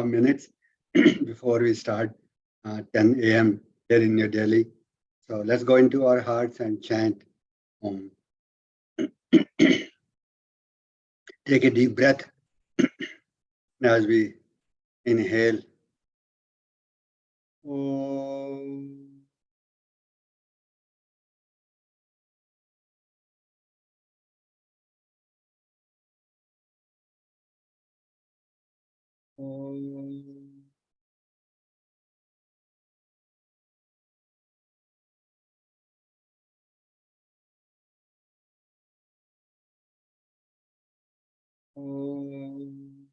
minutes before we start 10 a.m. here in New Delhi. So let's go into our hearts and chant Om. Take a deep breath as we inhale. Om. Om. Om.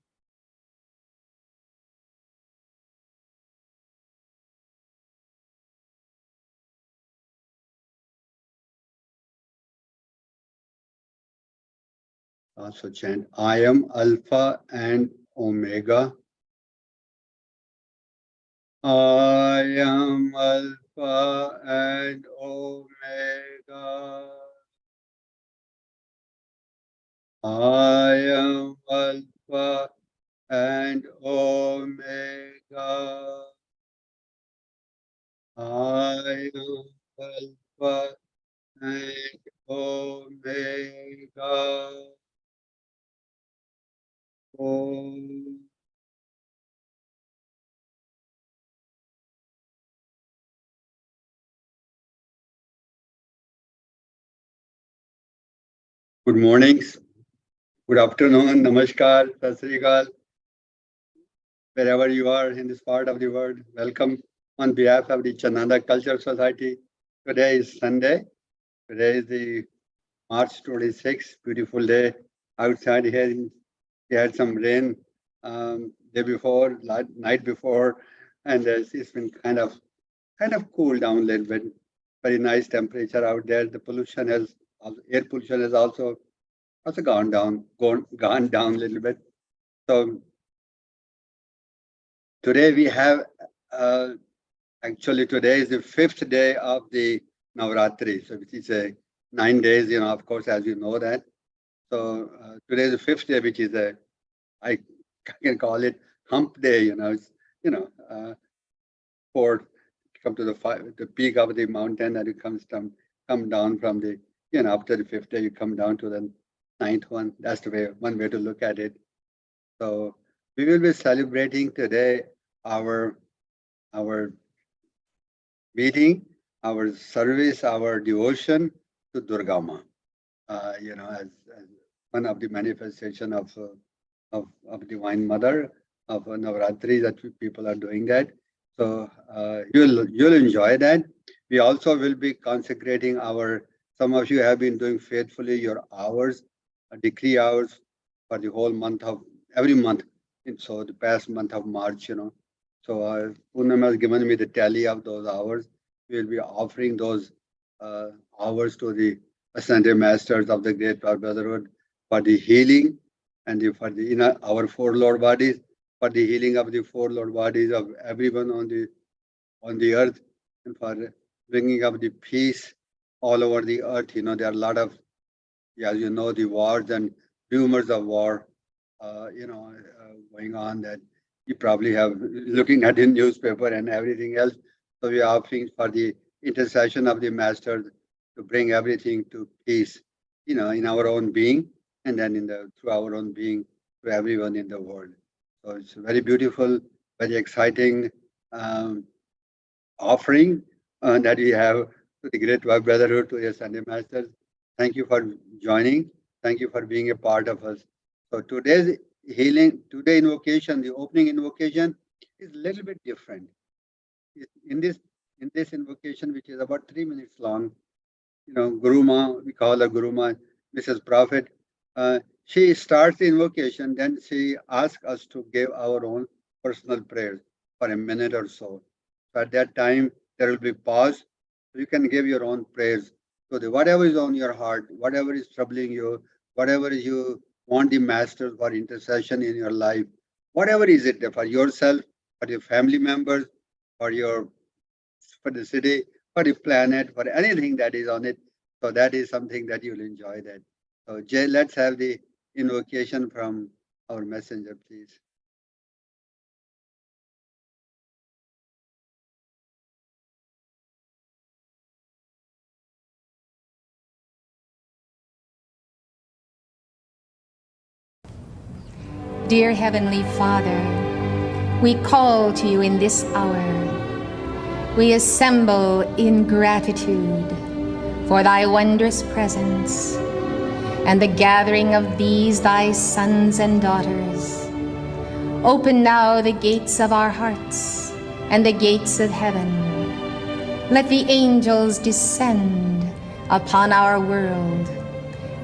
Also chant I am Alpha and Omega. I am Alpha and Omega. I am Alpha and Omega. I am Alpha and Omega. Om. Good mornings, good afternoon, namaskar, sat sri akal, wherever you are in this part of the world. Welcome on behalf of the Chananda Culture Society. Today is Sunday. Today is the March 26th, beautiful day outside here. We had some rain day before, night before, and it's been kind of cooled down a little bit. Very nice temperature out there. The pollution has air pollution has also gone down a little bit. So today we have actually today is the fifth day of the Navratri, so which is a 9 days. Of course, as you know that. So today is the fifth day, which is I can call it hump day. It's for come to the peak of the mountain, and you come down from the after the fifth day you come down to the ninth one. That's the one way to look at it. So we will be celebrating today our our meeting, our service, our devotion to Durga Ma. As one of the manifestation of Divine Mother of Navratri that people are doing that. So you'll enjoy that. We also will be consecrating our. Some of you have been doing faithfully your hours, decree hours for the whole month of every month. And so the past month of March, So Poonam has given me the tally of those hours. We will be offering those hours to the ascended masters of the Great Brotherhood for the healing and for the our four Lord bodies, for the healing of the four Lord bodies of everyone on the earth, and for bringing up the peace all over the earth. There are a lot of, as you know, the wars and rumors of war, going on that you probably have looking at the newspaper and everything else. So we are asking for the intercession of the masters to bring everything to peace, in our own being, and then through our own being to everyone in the world. So it's very beautiful, very exciting offering that we have to the Great White Brotherhood, to your Sunday Masters. Thank you for joining. Thank you for being a part of us. So today invocation, the opening invocation is a little bit different. In this invocation, which is about 3 minutes long, Guru Ma, we call her Guru Ma, Mrs. Prophet. She starts the invocation, then she asks us to give our own personal prayers for a minute or so. So at that time, there will be pause. You can give your own prayers. So whatever is on your heart, whatever is troubling you, whatever you want the masters for intercession in your life, whatever is it for yourself, for your family members, for the city, for the planet, for anything that is on it. So that is something that you'll enjoy that. So Jay, let's have the invocation from our messenger, please. Dear Heavenly Father, we call to you in this hour. We assemble in gratitude for thy wondrous presence and the gathering of these thy sons and daughters. Open now the gates of our hearts and the gates of heaven. Let the angels descend upon our world.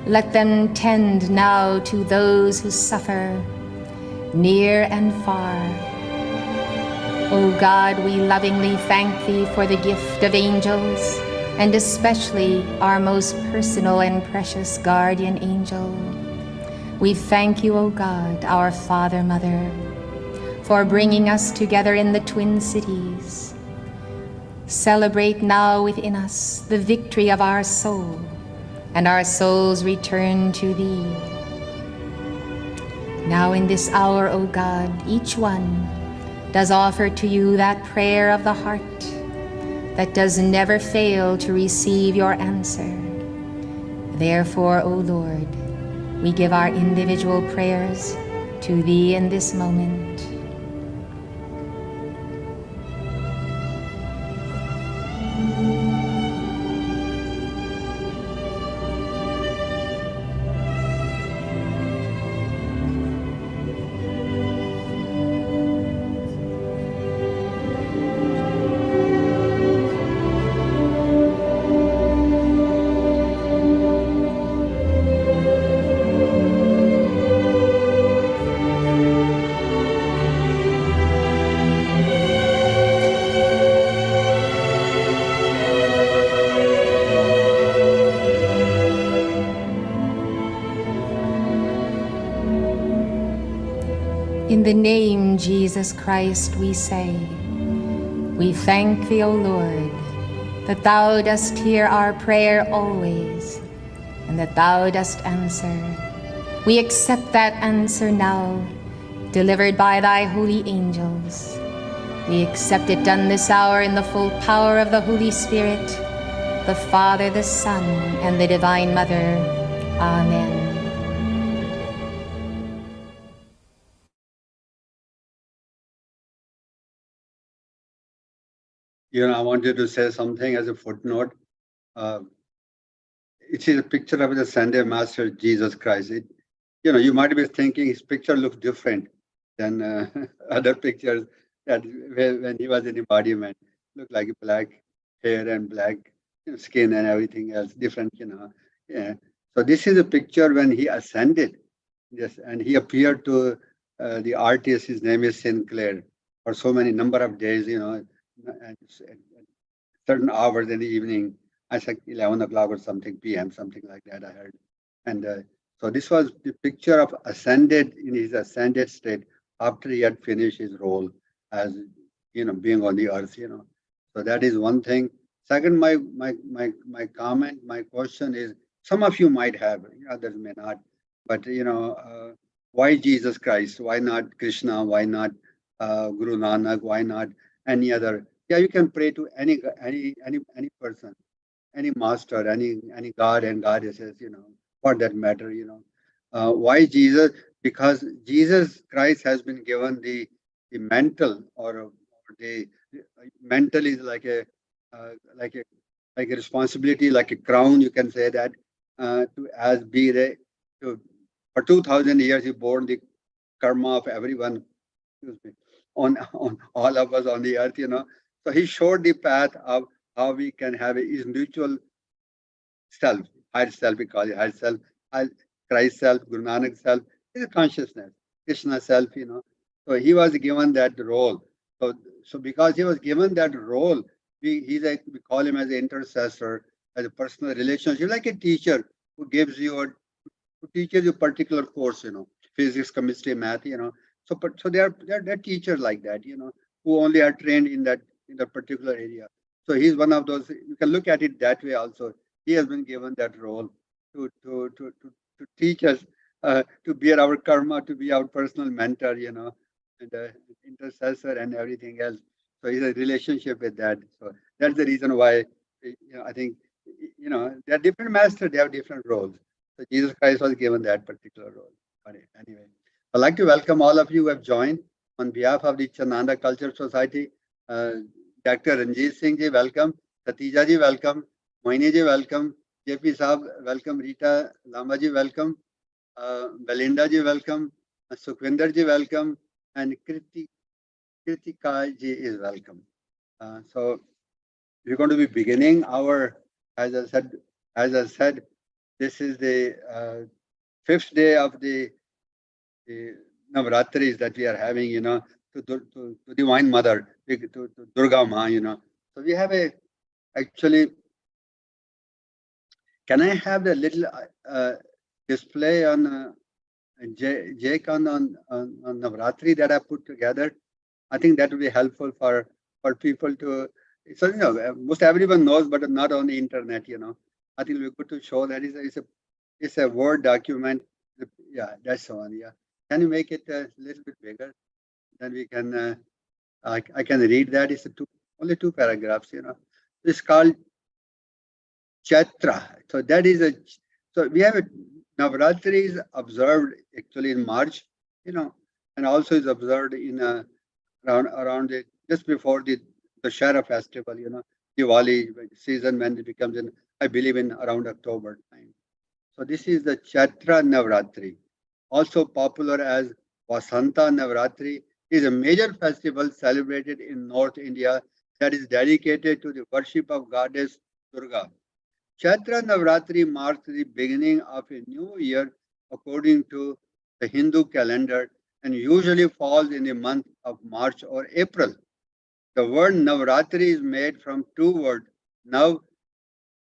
Let them tend now to those who suffer, near and far. O God, we lovingly thank thee for the gift of angels, and especially our most personal and precious guardian angel. We thank you, O God, our Father, Mother, for bringing us together in the Twin Cities. Celebrate now within us the victory of our soul, and our souls return to thee. Now in this hour, O God, each one does offer to you that prayer of the heart that does never fail to receive your answer. Therefore, O Lord, we give our individual prayers to thee in this moment. In the name Jesus Christ we say, we thank thee, O Lord, that thou dost hear our prayer always, and that thou dost answer. We accept that answer now, delivered by thy holy angels. We accept it done this hour in the full power of the Holy Spirit, the Father, the Son, and the Divine Mother. Amen. I wanted to say something as a footnote. Uh, it is a picture of the Sunday Master Jesus Christ. You might be thinking his picture looks different than other pictures that when he was in embodiment. Looked like black hair and black skin and everything else different. Yeah. So this is a picture when he ascended. Yes, and he appeared to the artist. His name is Sinclair for so many number of days. And certain hours in the evening. I think 11 o'clock or something p.m., something like that. I heard, and so this was the picture of ascended in his ascended state after he had finished his role as being on the earth. So that is one thing. Second, my comment, my question is: some of you might have, others may not, but why Jesus Christ? Why not Krishna? Why not Guru Nanak? Why not any other? Yeah, you can pray to any person, any master, any god and goddesses, for that matter. Why Jesus? Because Jesus Christ has been given the mental or the mental is like a uh, like a like a responsibility, like a crown. You can say that to as be the to for 2,000 years he bore the karma of everyone, excuse me, on all of us on the earth. So he showed the path of how we can have a individual self, higher self, we call it higher self, higher Christ self, Guru Nanak self, is a consciousness, Krishna self. So he was given that role. So because he was given that role, we call him as an intercessor, as a personal relationship, like a teacher who teaches you particular course, physics, chemistry, math. So they're teachers like that, who only are trained in that particular area. So he's one of those. You can look at it that way also. He has been given that role to teach us, to bear our karma, to be our personal mentor, and intercessor and everything else. So he's a relationship with that. So that's the reason why I think they're different masters. They have different roles. So Jesus Christ was given that particular role. But anyway, I'd like to welcome all of you who have joined on behalf of the Chananda Culture Society. Dr. Ranjit Singh ji, welcome. Satija ji, welcome. Moini ji, welcome. JP Saab, welcome. Rita Lama ji, welcome. Belinda ji, welcome. Sukhvinder ji, welcome. And Kritika ji is welcome. So we're going to be beginning our, as I said, this is the fifth day of the Navratris that we are having, to Divine Mother, to Durga Ma, So we have actually, can I have the little display on Jake on Navratri that I put together? I think that will be helpful for people to, so, most everyone knows, but not on the internet, I think we good to show that it's a Word document. Yeah, that's the one, yeah. Can you make it a little bit bigger? Then we can, I can read that. It's only two paragraphs, It's called Chaitra. So that is so we have Navratri is observed actually in March, and also is observed in around just before the Shara festival, Diwali season when it becomes I believe in around October time. So this is the Chaitra Navratri, also popular as Vasanta Navratri, is a major festival celebrated in North India that is dedicated to the worship of goddess Durga. Chaitra Navratri marks the beginning of a new year according to the Hindu calendar and usually falls in the month of March or April. The word Navratri is made from two words, Nav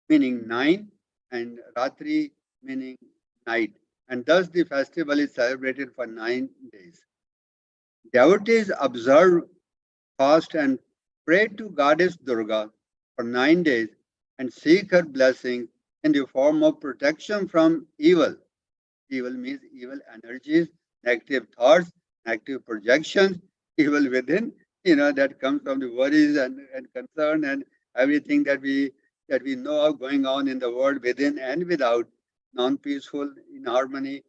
meaning 9 and Ratri meaning night, and thus the festival is celebrated for 9 days. Devotees observe, fast and pray to goddess Durga for 9 days and seek her blessing in the form of protection from evil. Evil means evil energies, negative thoughts, negative projections, evil within, that comes from the worries and concern and everything that we know of going on in the world within and without, non-peaceful, in harmony,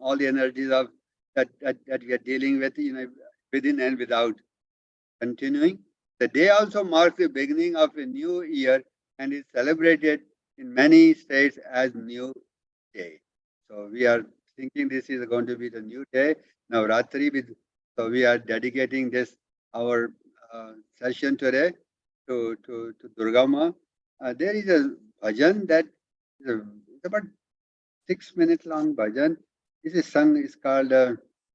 all the energies of that we are dealing with, within and without. Continuing, the day also marks the beginning of a new year and is celebrated in many states as New Day. So we are thinking this is going to be the new day, Navratri. So we are dedicating this our session today to Durga Ma. There is a bhajan that is about 6 minutes long bhajan. This is sung. It's called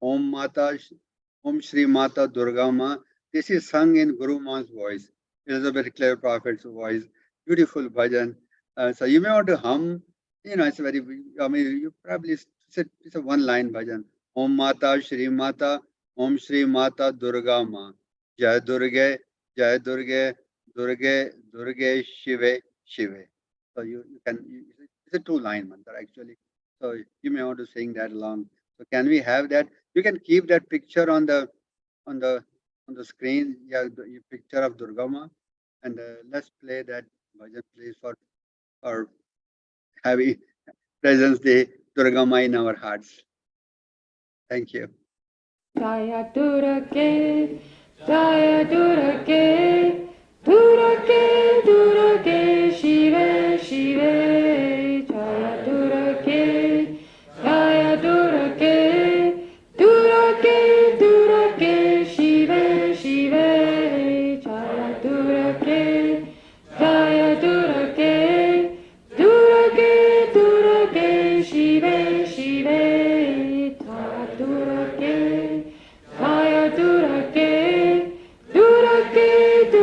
Om Shri Mata Durga Ma. This is sung in Guru Ma's voice. Elizabeth Clare Prophet's voice. Beautiful bhajan. So you may want to hum. It's very. You probably it's a one-line bhajan. Om Mata Shri Mata, Om Shri Mata Durga Ma. Jai Durga, Jai Durga, Durga, Durga Shive, Shive. So you can. It's a two-line mantra actually. So you may want to sing that along. So can we have that? You can keep that picture on the screen. Yeah, the picture of Durga Ma, and let's play that bhajan, please, for our heavy presence day Durga Ma in our hearts. Thank you. Jaya Durga, Jaya Durga, Durga, Durga, Shiva, Shiva, Jaya Durga, Jaya Durga, Durga, Durga, Shiva, Shiva, Jaya Durga, Jaya Durga, Durga, Durga, Shiva, Shiva, Jaya Durga. Jaya Durga, Durga,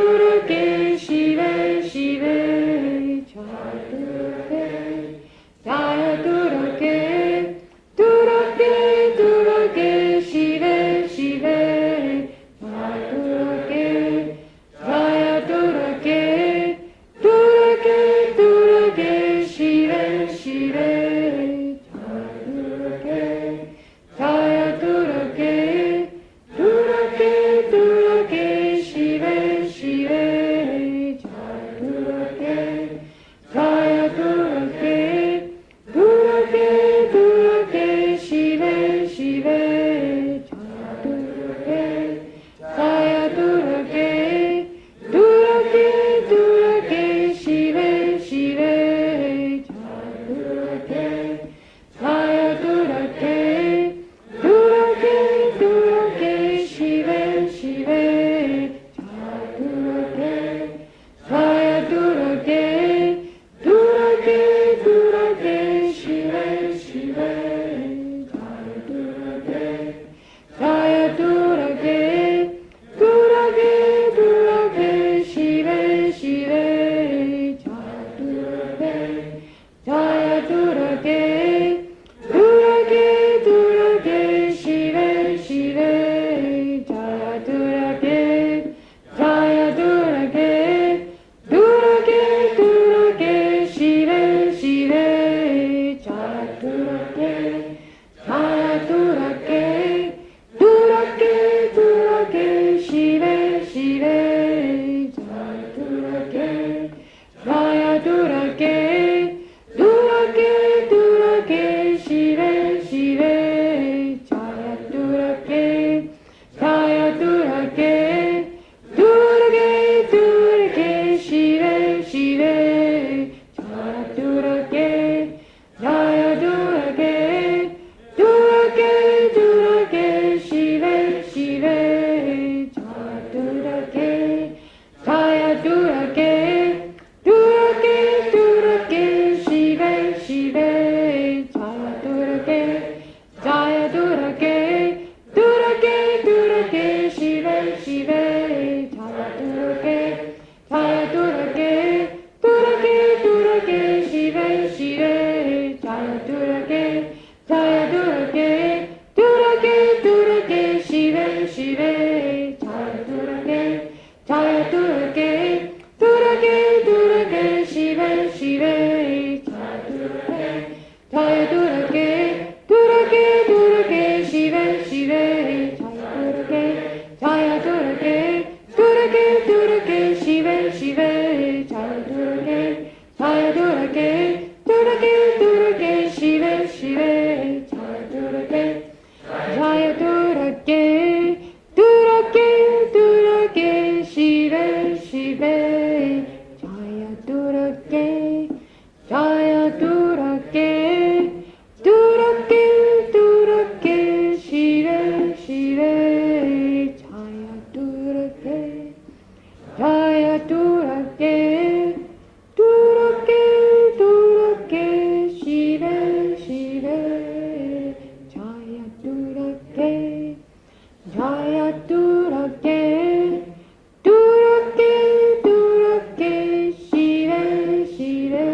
Durage, Durage, Durage, Shive, Shive, Jaya Durage, Jaya Durage, Durage, Durage, Shive, Shive,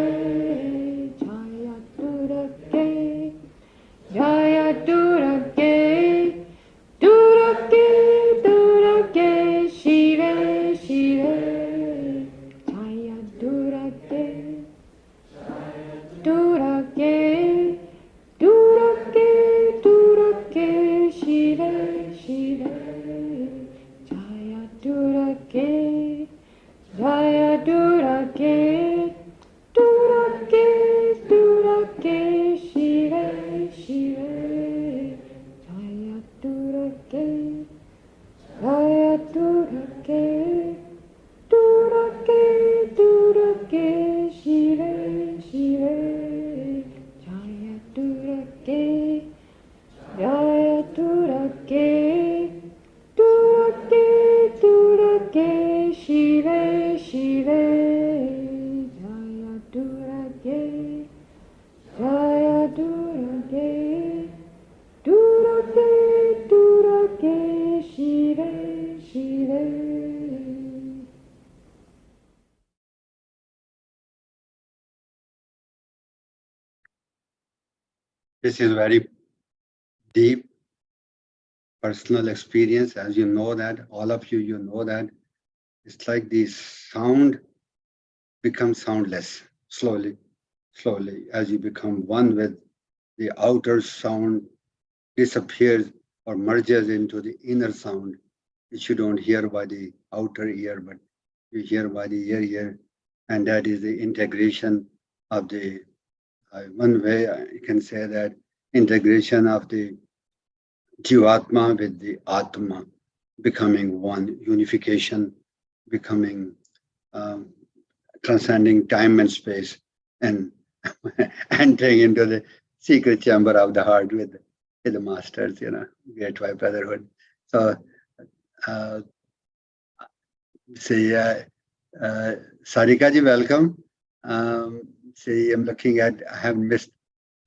Jaya Durage, Jaya Durage, Durage, Durage, Shive, Shive, Jaya Durage, Durage, Durage, Durage, Shive, Shive, Jaya Durage, Jaya Durage, Durage, Durage, Shive, Shive, Jaya Durage, Jaya Durage, Durage, Durage, Shive, Shive, Jaya Durage, Jaya Durage, Durage, Durage, Shive, Shive, Jaya Durage, Jaya Durage, Durage, Durage, Shive, Shive. This is very deep personal experience, as you know that, all of you, you know that. It's like the sound becomes soundless slowly, slowly, as you become one with the outer sound disappears or merges into the inner sound, which you don't hear by the outer ear, but you hear by the ear. And that is the integration of the, one way you can say that, integration of the Jivatma with the Atma, becoming one, unification, becoming transcending time and space, and entering into the secret chamber of the heart with the masters, Great White Brotherhood. So, Sarika ji, welcome. I'm looking at, I haven't missed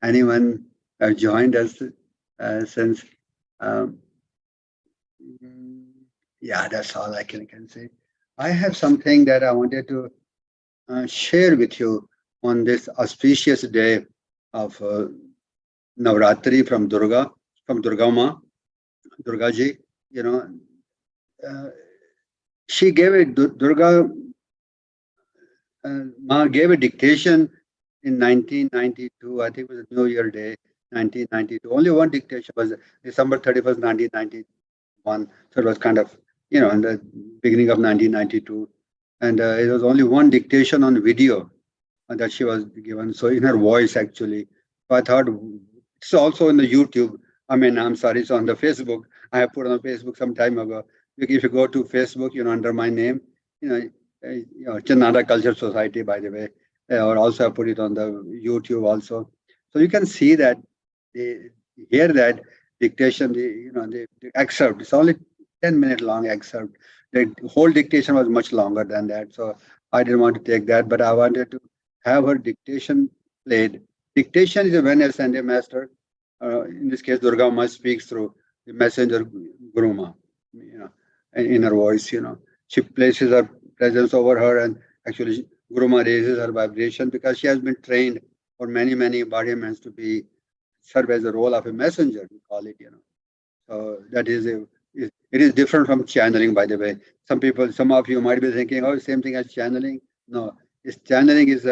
anyone who have joined us since. Yeah, that's all I can say. I have something that I wanted to share with you on this auspicious day of Navratri from Durga Ma, Durga ji. She gave a Durga Ma gave a dictation in 1992. I think it was a New Year Day, 1992. Only one dictation was December 31st, 1991. So it was kind of, in the beginning of 1992. And it was only one dictation on video that she was given. So in her voice, actually. So I thought it's also in the YouTube. I mean, I'm sorry, it's on the Facebook. I have put on Facebook some time ago. If you go to Facebook, under my name, Chananda Culture Society, by the way, or also I put it on the YouTube also. So you can see that, hear that dictation, the excerpt. It's only 10-minute long excerpt. The whole dictation was much longer than that. So I didn't want to take that, but I wanted to have her dictation played. Dictation is when a Sunday master, in this case, Durga Ma speaks through the messenger Guru Ma, in her voice, She places her presence over her, and actually Guru Ma raises her vibration because she has been trained for many, many embodiments to serve as the role of a messenger, we call it, So that is it is different from channeling, by the way. Some of you might be thinking, oh, same thing as channeling. No, channeling is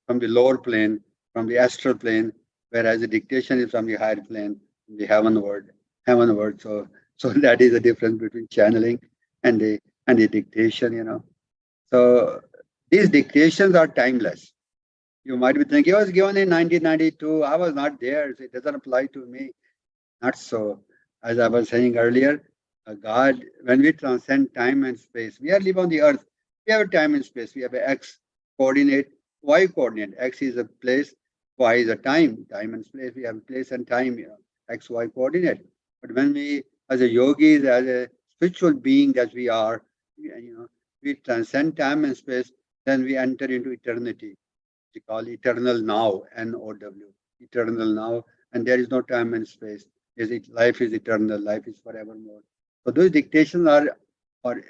from the lower plane, from the astral plane, whereas the dictation is from the higher plane, the heavenward. So that is the difference between channeling and the dictation, So these dictations are timeless. You might be thinking, I was given in 1992. I was not there. So it doesn't apply to me. Not so. As I was saying earlier, God, when we transcend time and space, we are live on the earth. We have a time and space. We have an X coordinate, Y coordinate. X is a place, Y is a time. Time and space, we have a place and time, X, Y coordinate. But when we, as a yogis, as a spiritual being that we are, we transcend time and space, then we enter into eternity. We call eternal now, N-O-W, eternal now, and there is no time and space. Life is eternal, life is forevermore. So those dictations are for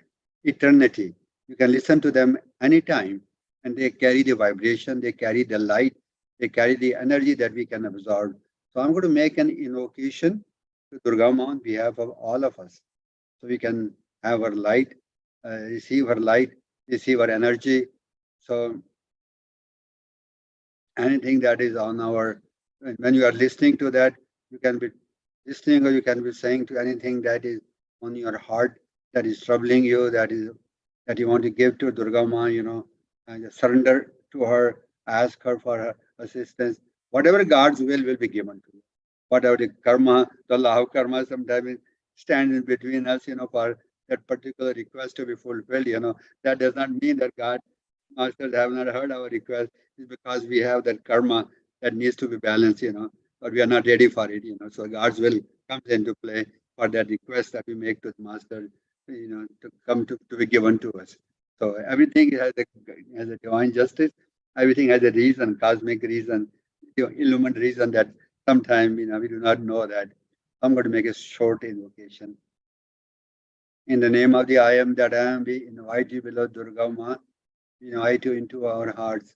eternity. You can listen to them anytime, and they carry the vibration, they carry the light, they carry the energy that we can absorb. So I'm going to make an invocation to Durga Ma on behalf of all of us. So we can have her light, receive her light, receive her energy. So anything that is on our, when you are listening to that, you can be listening or you can be saying to anything that is on your heart, that is troubling you, that you want to give to Durga Ma, and just surrender to her, ask her for her assistance. Whatever God's will be given to you. Whatever the karma, the law of karma sometimes stands in between us, for that particular request to be fulfilled, that does not mean that God masters have not heard our request. Is because we have that karma that needs to be balanced, but we are not ready for it, So God's will comes into play for that request that we make to the master, to come to be given to us. So everything has a divine justice. Everything has a reason, cosmic reason, illumined reason that sometimes, we do not know that. I'm going to make a short invocation. In the name of the I am that I am, we invite you, beloved Durga Ma, invite you into our hearts,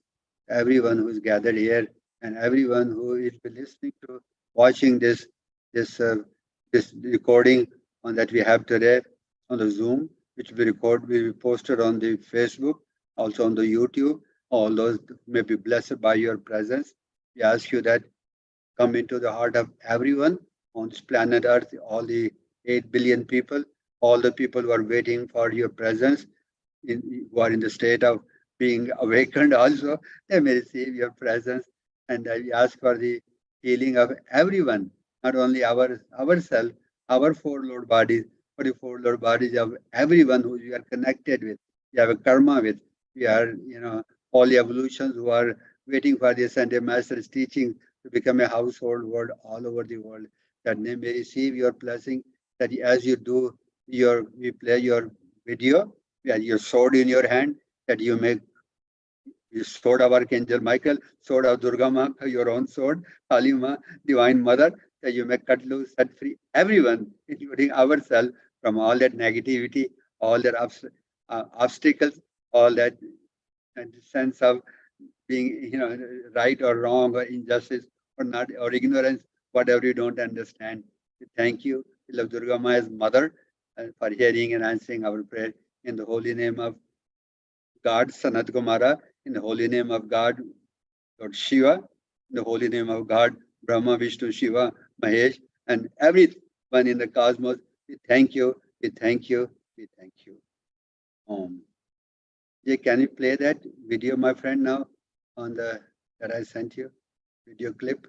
everyone who is gathered here and everyone who is listening to, watching this uh, this recording on that we have today on the Zoom, which will be posted on the Facebook, also on the YouTube. All those may be blessed by your presence. We ask you that come into the heart of everyone on this planet Earth, all the 8 billion people, all the people who are waiting for your presence, who are in the state of being awakened also, they may receive your presence. And I ask for the healing of everyone, not only ourselves, our four Lord bodies, but the four Lord bodies of everyone who we are connected with, we have a karma with, we are, all the evolutions who are waiting for the Ascended Master's teaching to become a household word all over the world, that they may receive your blessing, that as you do we play your video, your sword in your hand, that you make you sword of Archangel Michael, sword of Durga Ma, your own sword, Kalima, Divine Mother, that you may cut loose, set free everyone, including ourselves, from all that negativity, all that obstacles, all that sense of being, right or wrong or injustice or not or ignorance, whatever you don't understand. Thank you, we love Durga Ma as mother, for hearing and answering our prayer in the holy name of God, Sanat Kumara, in the holy name of God, Lord Shiva, in the holy name of God, Brahma, Vishnu, Shiva, Mahesh, and everyone in the cosmos. We thank you, we thank you, we thank you. Jay, can you play that video, my friend, now on that I sent you, video clip?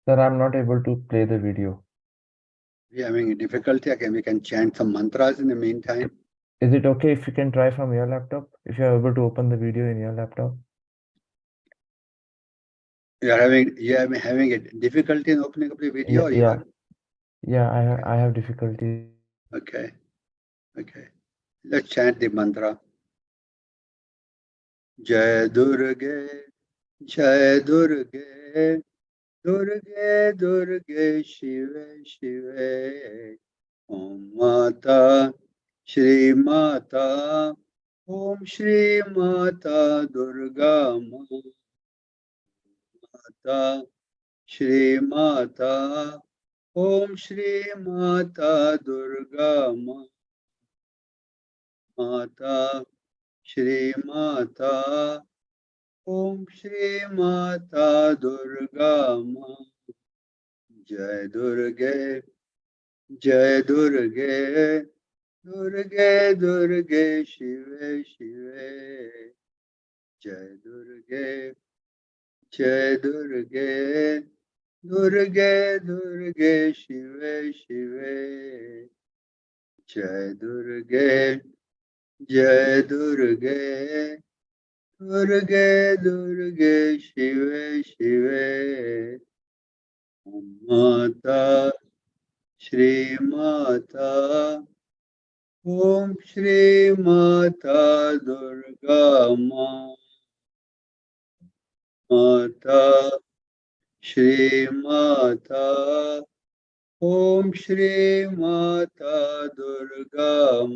Sir, I'm not able to play the video. We're having a difficulty. Okay, we can chant some mantras in the meantime. Is it okay if you can try from your laptop? If you're able to open the video in your laptop? You are having a difficulty in opening up the video, I have difficulty. Okay. Let's chant the mantra. Jai Durga, Jai Durga, Durga Durga Shiva Shiva. Om Mata, Shri Mata, Om Shri Mata Durga Mata, Shri Mata, Om Shri Mata Durga Mata, Shri Mata, Om Shri Mata Durga Jai Durga, Jai Durga, Durge Durge Shive Shive Jai Durge Jai Durge Durge Durge Shive Shive Jai Durge Jai Durge Durge Durge Shive Shive Mata Shri Mata Om Shri Mata Durga Mata Shri Mata Om Shri Mata Durga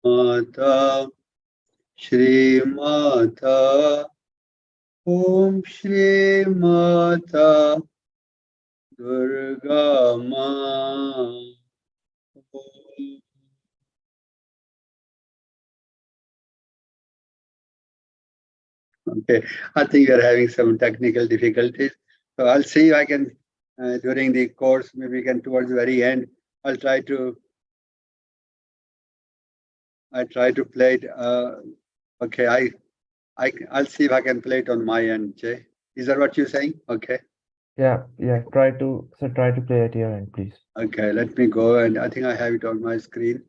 Mata Shri Mata Om Shri Mata Durga Okay, I think we are having some technical difficulties. So I'll see if I can, during the course, maybe we can towards the very end, I'll try to play it. Okay, I'll see if I can play it on my end, Jay. Is that what you're saying? Okay. Yeah, try to play at your end, please. Okay, let me go, and I think I have it on my screen.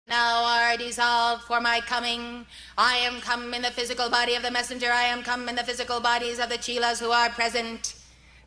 Now are dissolved for my coming. I am come in the physical body of the messenger. I am come in the physical bodies of the chelas who are present.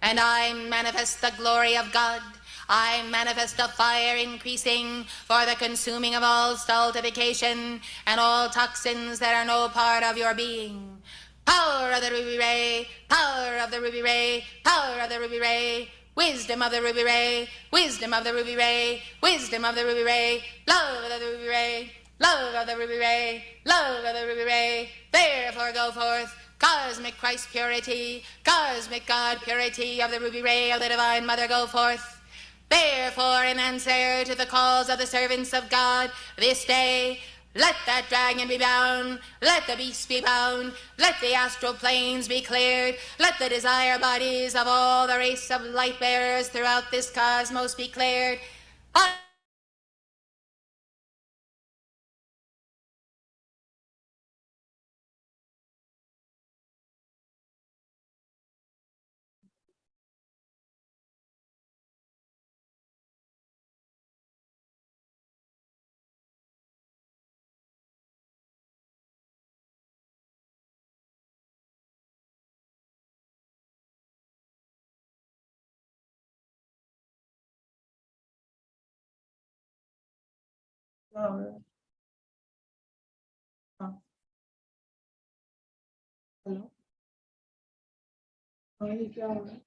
And I manifest the glory of God. I manifest a fire increasing for the consuming of all stultification and all toxins that are no part of your being. Power of the ruby ray, power of the ruby ray, power of the ruby ray. Wisdom of the ruby ray, wisdom of the ruby ray, wisdom of the ruby ray, love of the ruby ray, love of the ruby ray, love of the ruby ray. Therefore go forth, cosmic Christ purity, cosmic God purity of the ruby ray of the Divine Mother, go forth. Therefore, in answer to the calls of the servants of God this day, let that dragon be bound, let the beast be bound, let the astral planes be cleared, let the desire bodies of all the race of light bearers throughout this cosmos be cleared. Hello ये क्या हो रहा है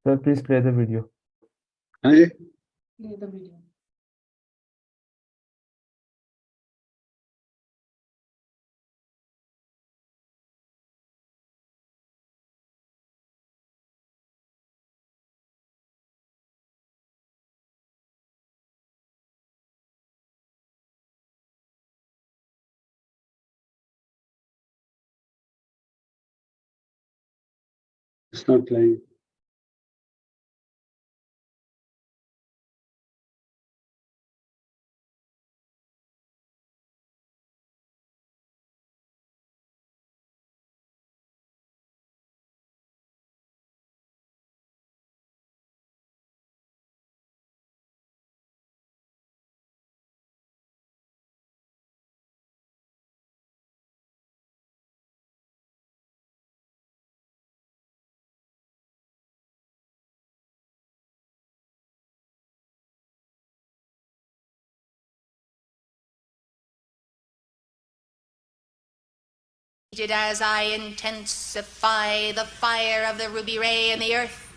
Sir, please play the video. हाँ जी, play the video It's not playing. As I intensify the fire of the ruby ray in the earth,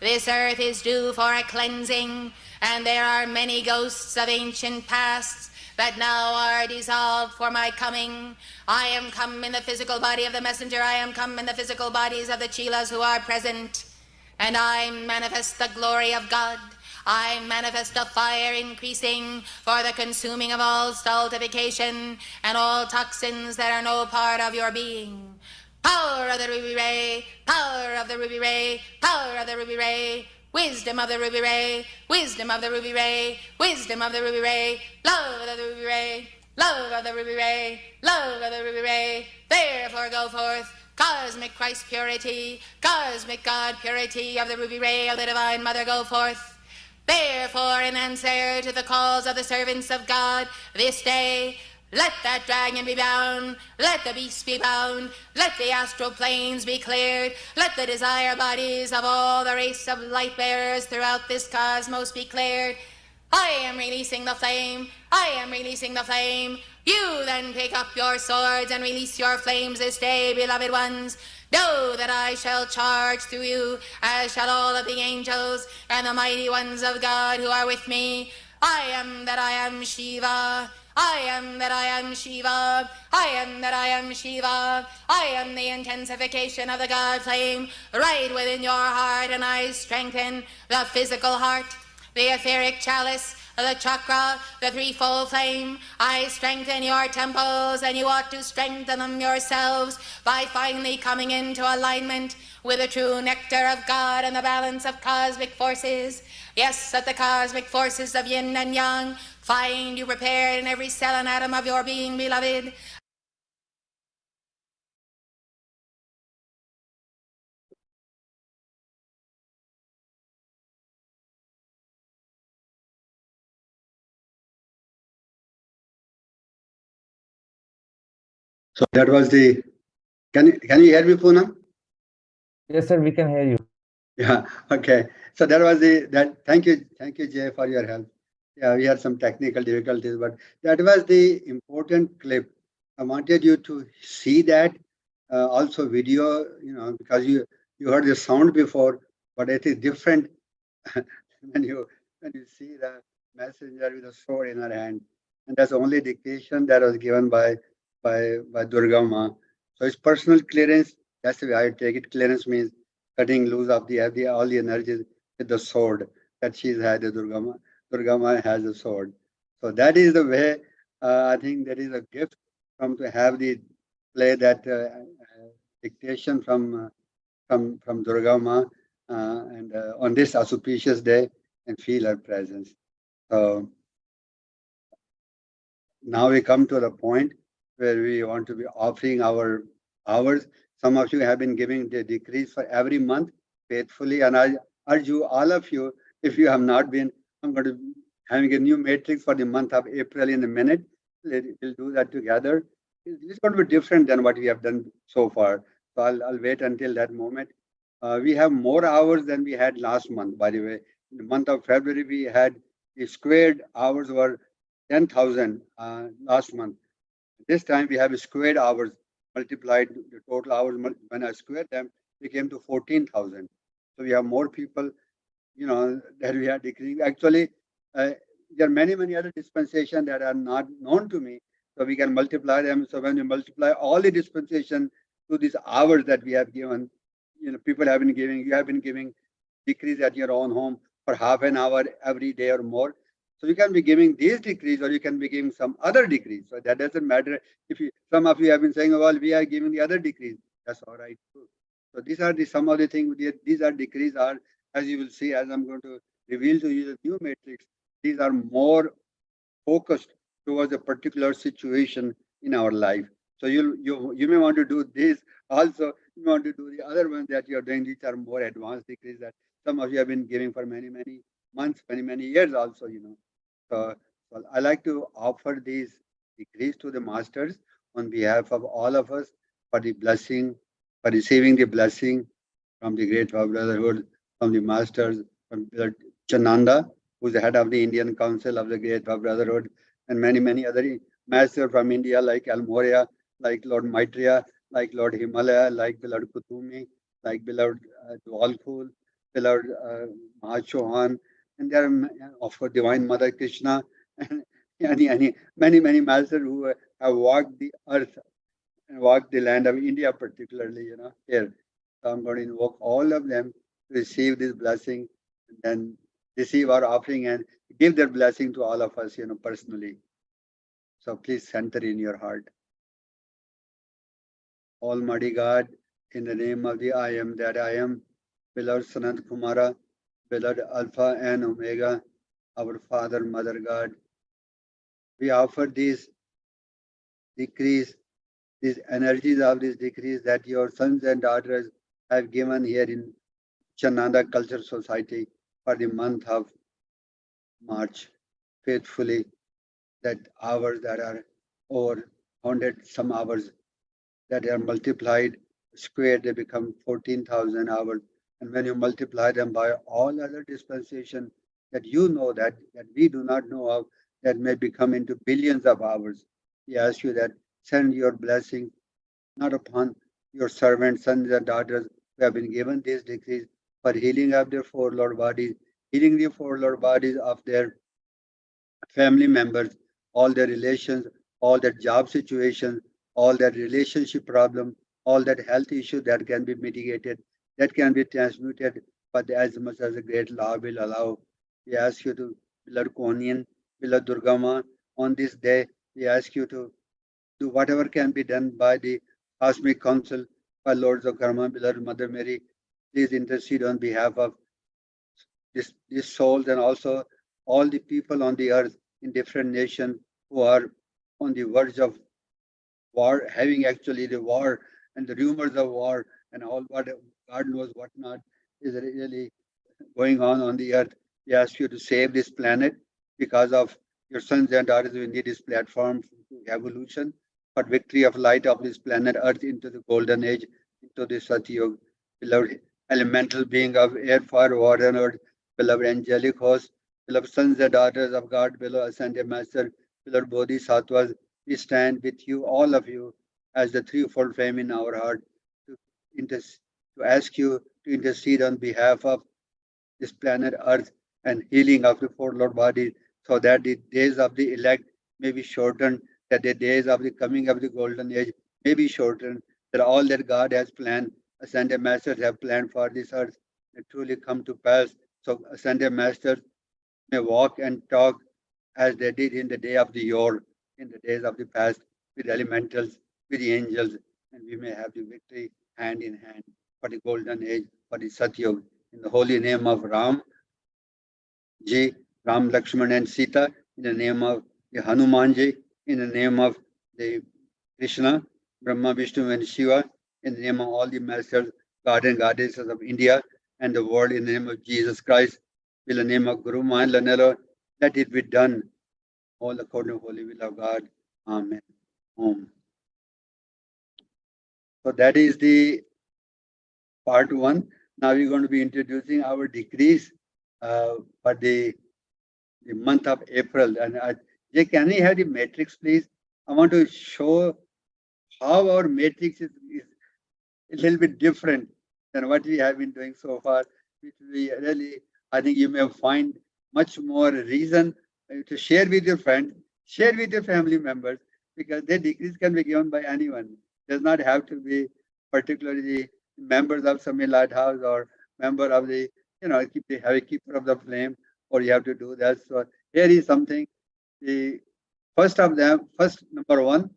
this earth is due for a cleansing, and there are many ghosts of ancient pasts that now are dissolved for my coming. I am come in the physical body of the messenger, I am come in the physical bodies of the chelas who are present, and I manifest the glory of God. I manifest a fire increasing for the consuming of all stultification and all toxins that are no part of your being. Power of the ruby ray, power of the ruby ray, power of the ruby ray, wisdom of the ruby ray, wisdom of the ruby ray, wisdom of the ruby ray, love of the ruby ray, love of the ruby ray, love of the ruby ray. Therefore go forth, cosmic Christ purity, cosmic God purity of the ruby ray of the Divine Mother, go forth. Therefore, in answer to the calls of the servants of God this day, let that dragon be bound, let the beast be bound, let the astral planes be cleared, let the desire bodies of all the race of light bearers throughout this cosmos be cleared. I am releasing the flame, I am releasing the flame. You then pick up your swords and release your flames this day, beloved ones. Know that I shall charge through you, as shall all of the angels and the mighty ones of God who are with me. I am that I am Shiva. I am that I am Shiva. I am that I am Shiva. I am the intensification of the God flame right within your heart, and I strengthen the physical heart, the etheric chalice, the chakra, the threefold flame. I strengthen your temples, and you ought to strengthen them yourselves by finally coming into alignment with the true nectar of God and the balance of cosmic forces. Yes, that the cosmic forces of yin and yang find you prepared in every cell and atom of your being, beloved. So that was the. Can you hear me, Poonam? Yes, sir, we can hear you. Yeah. Okay. So that was the that. Thank you, Jay, for your help. Yeah, we had some technical difficulties, but that was the important clip. I wanted you to see that. Also, video. Because you heard the sound before, but it is different when you see the messenger with a sword in her hand, and that's the only dictation that was given by Durga Ma. So it's personal clearance. That's the way I take it. Clearance means cutting loose of the all the energies with the sword that she's had. The Durga Ma. Durga Ma has a sword. So that is the way. I think that is a gift from to have the play that dictation from Durga Ma, and on this auspicious day, and feel her presence. So now we come to the point where we want to be offering our hours. Some of you have been giving the decrees for every month faithfully, and I urge you, all of you, if you have not been, I'm going to having a new matrix for the month of April in a minute. We'll do that together. It's going to be different than what we have done so far. So I'll wait until that moment. We have more hours than we had last month, by the way. In the month of February, we had the squared hours were 10,000 last month. This time we have squared hours multiplied the total hours. When I squared them, we came to 14,000. So we have more people, that we are decreasing. Actually, there are many other dispensations that are not known to me. So we can multiply them. So when we multiply all the dispensation to these hours that we have given, people have been giving, you have been giving decrease at your own home for half an hour every day or more. So you can be giving these degrees, or you can be giving some other degrees. So that doesn't matter. If some of you have been saying, well, we are giving the other degrees. That's all right too. So these are some of the things. These are decrees are, as you will see, as I'm going to reveal to you the new matrix. These are more focused towards a particular situation in our life. So you may want to do this also. You want to do the other ones that you are doing. These are more advanced degrees that some of you have been giving for many months, many years also. So, so I like to offer these degrees to the masters on behalf of all of us for the blessing, for receiving the blessing from the Great Brotherhood, from the masters, from Chananda, who's the head of the Indian Council of the Great Brotherhood, and many other masters from India like Almoria, like Lord Maitreya, like Lord Himalaya, like beloved Kutumi, like beloved Dwalkul, beloved Mahachohan, and there are of course Divine Mother Krishna, and many masters who have walked the earth and walked the land of India, particularly, here. So I'm going to invoke all of them to receive this blessing and then receive our offering and give their blessing to all of us, personally. So please center in your heart. Almighty God, in the name of the I am that I am, beloved Sanat Kumara, beloved Alpha and Omega, our Father, Mother God, we offer these decrees, these energies of these decrees that your sons and daughters have given here in Chananda Culture Society for the month of March, faithfully, that hours that are over 100 some hours that are multiplied, squared, they become 14,000 hours. And when you multiply them by all other dispensation that that we do not know of, that may become into billions of hours, we ask you that send your blessing not upon your servants, sons and daughters who have been given these decrees for healing of their four Lord bodies, healing the four Lord bodies of their family members, all their relations, all their job situations, all their relationship problems, all that health issue that can be mitigated, that can be transmuted, but as much as the great law will allow. We ask you to, beloved Konian, beloved Durgama, on this day, we ask you to do whatever can be done by the Cosmic Council, by Lords of Karma, beloved Mother Mary. Please intercede on behalf of these souls and also all the people on the earth in different nations who are on the verge of war, having actually the war and the rumors of war and all what God knows what not is really going on the earth. We ask you to save this planet because of your sons and daughters. We need this platform to evolution for victory of light of this planet Earth into the golden age, into the Satyug. Beloved elemental being of air, fire, water, and earth, beloved angelic host, beloved sons and daughters of God, beloved ascended master, beloved bodhisattvas, we stand with you, all of you, as the threefold flame in our heart, to, inter- to ask you to intercede on behalf of this planet Earth and healing of the four Lord bodies, so that the days of the elect may be shortened, that the days of the coming of the golden age may be shortened, that all that God has planned, ascended masters have planned for this earth, may truly come to pass. So ascended masters may walk and talk as they did in the day of the yore, in the days of the past, with elementals, with the angels, and we may have the victory hand in hand for the golden age, for the Satyug. In the holy name of Ram, Ji, Ram, Lakshman, and Sita, in the name of the Hanumanji, in the name of the Krishna, Brahma, Vishnu, and Shiva, in the name of all the masters, God and goddesses of India and the world, in the name of Jesus Christ, in the name of Guru Mahalanelo, let it be done, all according to the holy will of God. Amen. Om. So that is the part one. Now we're going to be introducing our decrees for the month of April. And Jay, can we have the matrix, please? I want to show how our matrix is a little bit different than what we have been doing so far, which we really, I think you may find much more reason to share with your friends, share with your family members, because their decrees can be given by anyone. Does not have to be particularly members of some lighthouse or member of the, have a keeper of the flame, or you have to do that. So here is something. The first of them, first number one,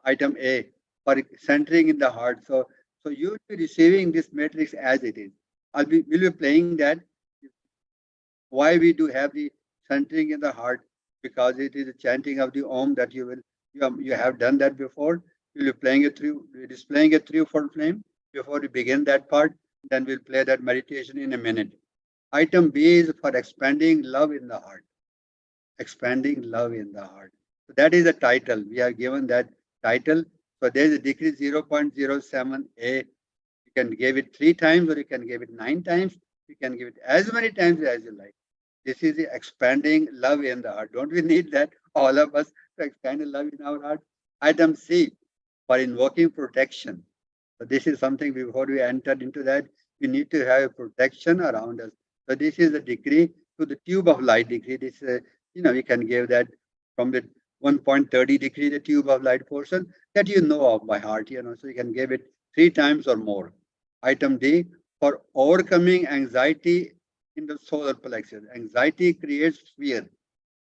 item A, for centering in the heart. So So you will be receiving this matrix as it is. We'll be playing that. Why we do have the centering in the heart? Because it is a chanting of the Om that you have done that before. We'll be playing it through, displaying a three-fold flame before we begin that part. Then we'll play that meditation in a minute. Item B is for expanding love in the heart. Expanding love in the heart. So that is the title. We have given that title. So there is a degree 0.07A. You can give it 3 times or you can give it 9 times. You can give it as many times as you like. This is the expanding love in the heart. Don't we need that? All of us to expand love in our heart. Item C for invoking protection. So this is something before we enter into that, we need to have protection around us. So this is a degree to the tube of light degree. This is, we can give that from the 1.30 degree, the tube of light portion that you know of by heart, so you can give it 3 times or more. Item D for overcoming anxiety in the solar plexus. Anxiety creates fear.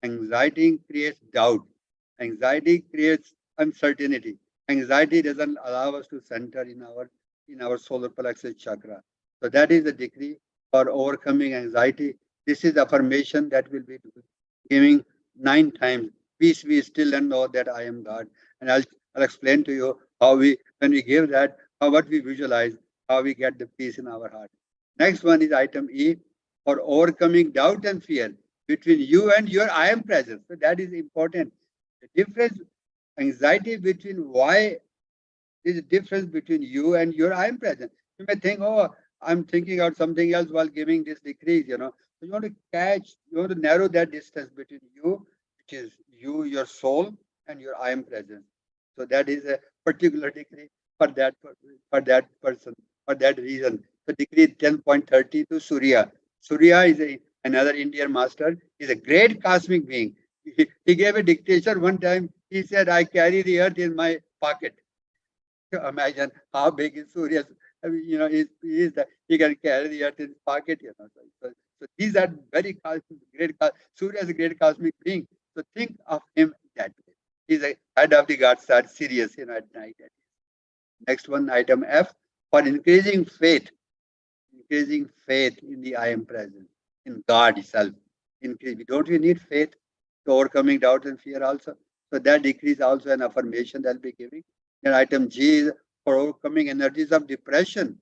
Anxiety creates doubt. Anxiety creates uncertainty. Anxiety doesn't allow us to center in our solar plexus chakra. So that is the degree for overcoming anxiety. This is affirmation that will be giving 9 times. Peace be still and know that I am God. And I'll explain to you how when we give that, what we visualize, how we get the peace in our heart. Next one is item E for overcoming doubt and fear between you and your I am presence. So that is important. The difference, anxiety between why is a difference between you and your I am present. You may think, oh, I'm thinking out something else while giving this decrease, So you want to narrow that distance between you, which is you, your soul, and your I am present. So that is a particular degree for that person, for that reason. So degree 10.30 to Surya. Surya is another Indian master. He's a great cosmic being. He gave a dictation one time. He said, I carry the earth in my pocket. Imagine how big is Surya. I mean, he can carry the earth in his pocket. So these are very great. Surya is a great cosmic being. So think of him that way. He's a head of the God star, Sirius, at night. Next one, item F, for increasing faith. Increasing faith in the I am present, in God itself. Don't we need faith to overcoming doubt and fear also? So that decrease also an affirmation that will be giving. Then item G is for overcoming energies of depression.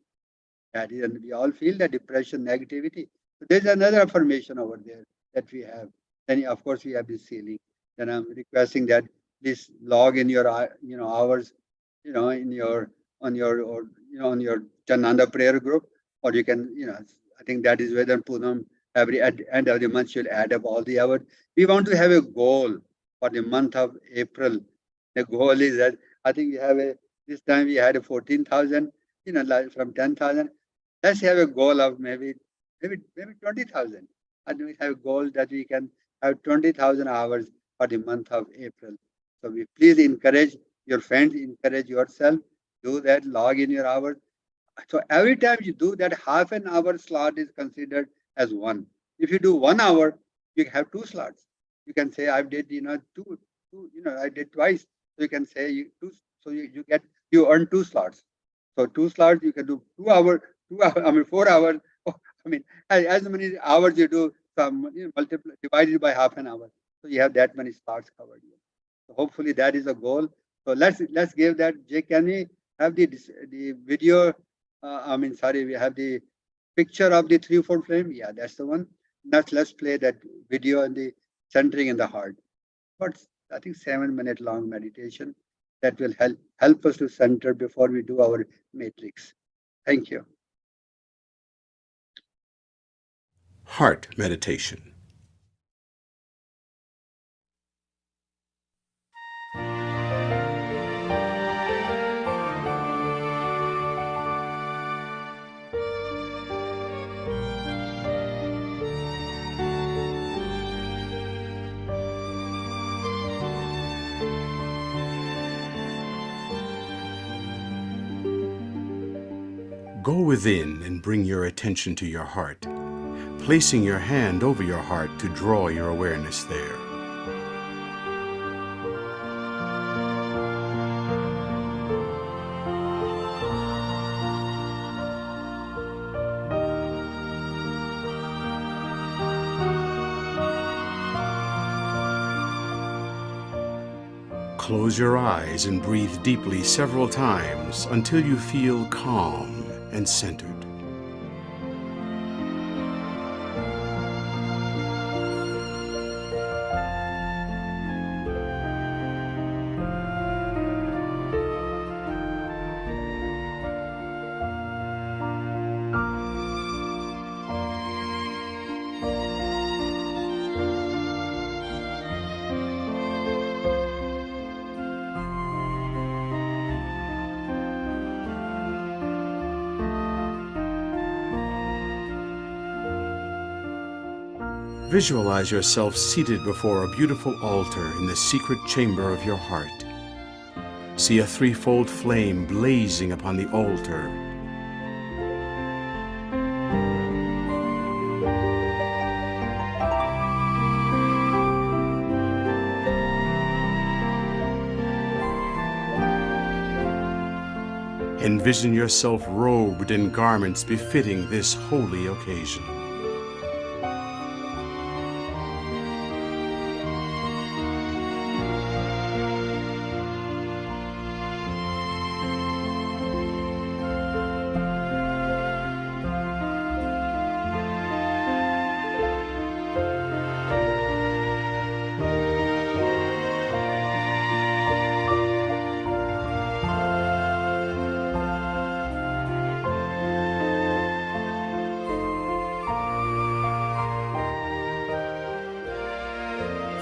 That is, and we all feel that depression, negativity. So there's another affirmation over there that we have. Then of course we have this ceiling. Then I'm requesting that this log in your hours, on your Chananda prayer group, or you can, I think that is whether Poonam every at end of the month should add up all the hours. We want to have a goal for the month of April. The goal is that I think this time we had a 14,000, like from 10,000. Let's have a goal of maybe 20,000. And we have a goal that we can have 20,000 hours for the month of April. So we please encourage your friends, encourage yourself, do that, log in your hours. So every time you do that, half an hour slot is considered as one. If you do 1 hour, you have 2 slots. You can say I did, two, I did twice. So you can say you earn 2 slots. So 2 slots you can do 2 hours, 4 hours. As many hours you do, multiply divided by half an hour. So you have that many slots covered. So hopefully that is a goal. So let's give that. Jay, can we have the video? We have the picture of the 3-4 flame. Yeah, that's the one. Let's play that video and the centering in the heart. But I think 7-minute long meditation that will help us to center before we do our matrix. Thank you. Heart meditation. Go within and bring your attention to your heart, placing your hand over your heart to draw your awareness there. Close your eyes and breathe deeply several times until you feel calm and centered. Visualize yourself seated before a beautiful altar in the secret chamber of your heart. See a threefold flame blazing upon the altar. Envision yourself robed in garments befitting this holy occasion.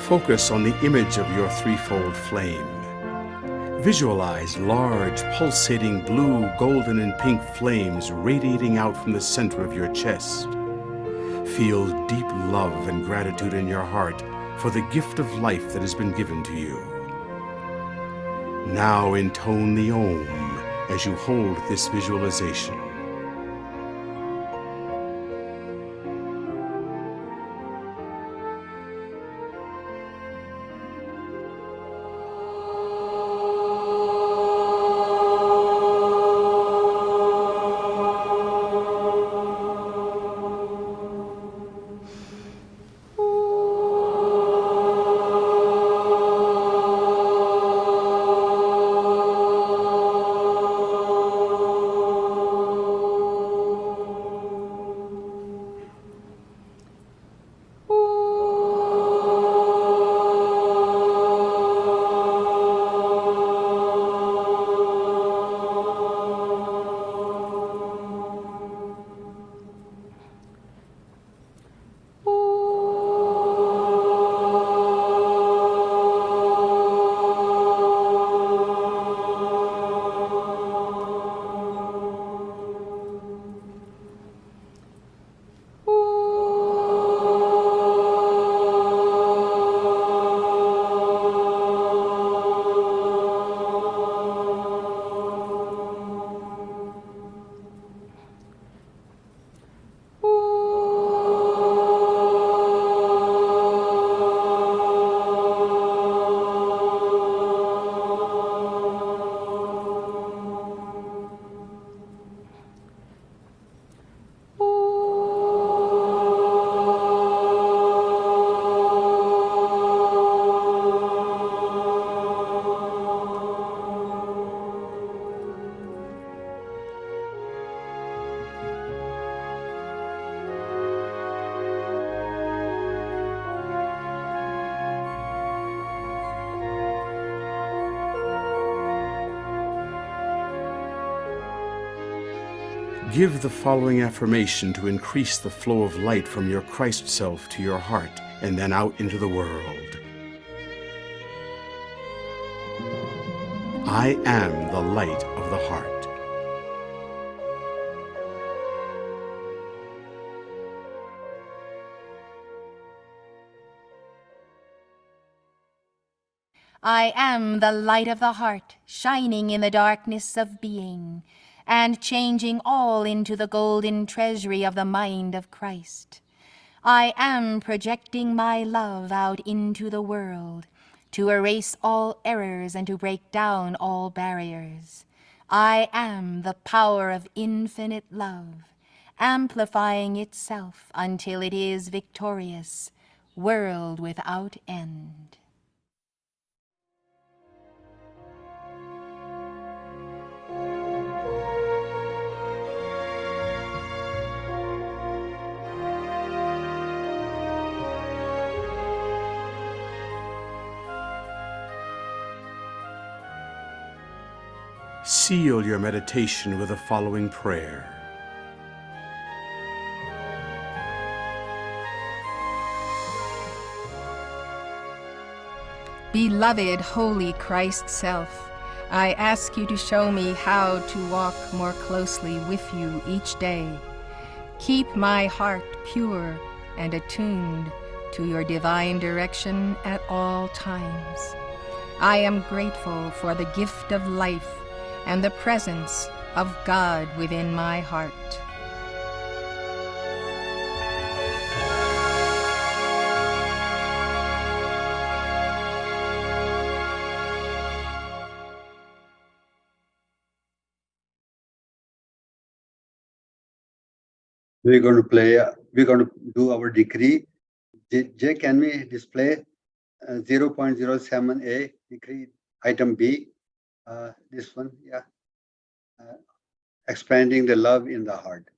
Focus on the image of your threefold flame. Visualize large, pulsating blue, golden, and pink flames radiating out from the center of your chest. Feel deep love and gratitude in your heart for the gift of life that has been given to you. Now intone the Om as you hold this visualization. Give the following affirmation to increase the flow of light from your Christ self to your heart and then out into the world. I am the light of the heart. I am the light of the heart, shining in the darkness of being, and changing all into the golden treasury of the mind of Christ. I am projecting my love out into the world, to erase all errors and to break down all barriers. I am the power of infinite love, amplifying itself until it is victorious, world without end. Seal your meditation with the following prayer. Beloved Holy Christ Self, I ask you to show me how to walk more closely with you each day. Keep my heart pure and attuned to your divine direction at all times. I am grateful for the gift of life and the presence of God within my heart. We're going to play, we're going to do our decree. Jay, can we display 0.07a decree item B? This one, yeah. Expanding the love in the heart,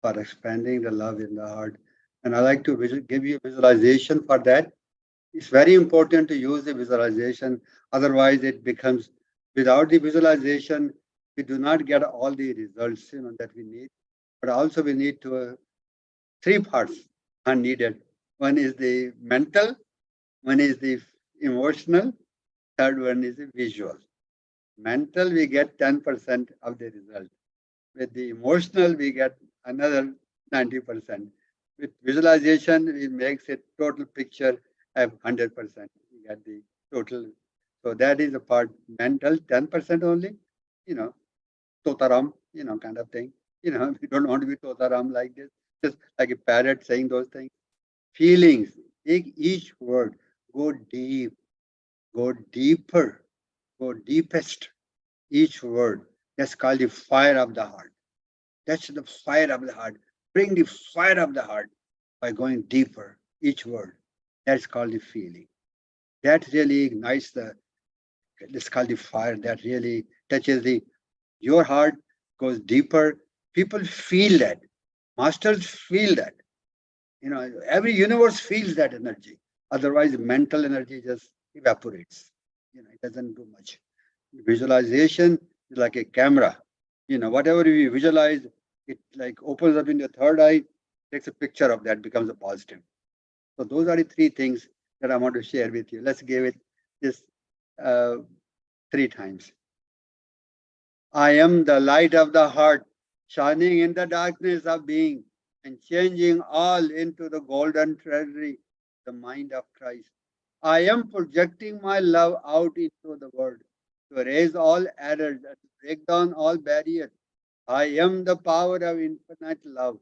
for expanding the love in the heart. And I like to give you a visualization for that. It's very important to use the visualization. Otherwise, it becomes, without the visualization, we do not get all the results that we need. But also we need to, three parts are needed. One is the mental, one is the emotional, third one is the visual. Mental, we get 10% of the result. With the emotional, we get another 90%. With visualization, it makes a total picture of 100%. We get the total. So that is the part. Mental, 10% only, totaram, kind of thing. We don't want to be totaram like this, just like a parrot saying those things. Feelings, take each word, go deep, go deeper, go deepest. Each word, that's called the fire of the heart. That's the fire of the heart. Bring the fire of the heart by going deeper, each word. That's called the feeling. That really ignites that's called the fire that really touches your heart, goes deeper. People feel that. Masters feel that. Every universe feels that energy. Otherwise, mental energy just evaporates. It doesn't do much. Visualization is like a camera. Whatever we visualize, it like opens up in the third eye, takes a picture of that, becomes a positive. So those are the three things that I want to share with you. Let's give it this 3 times. I am the light of the heart, shining in the darkness of being and changing all into the golden treasury, the mind of Christ. I am projecting my love out into the world to erase all errors and break down all barriers. I am the power of infinite love,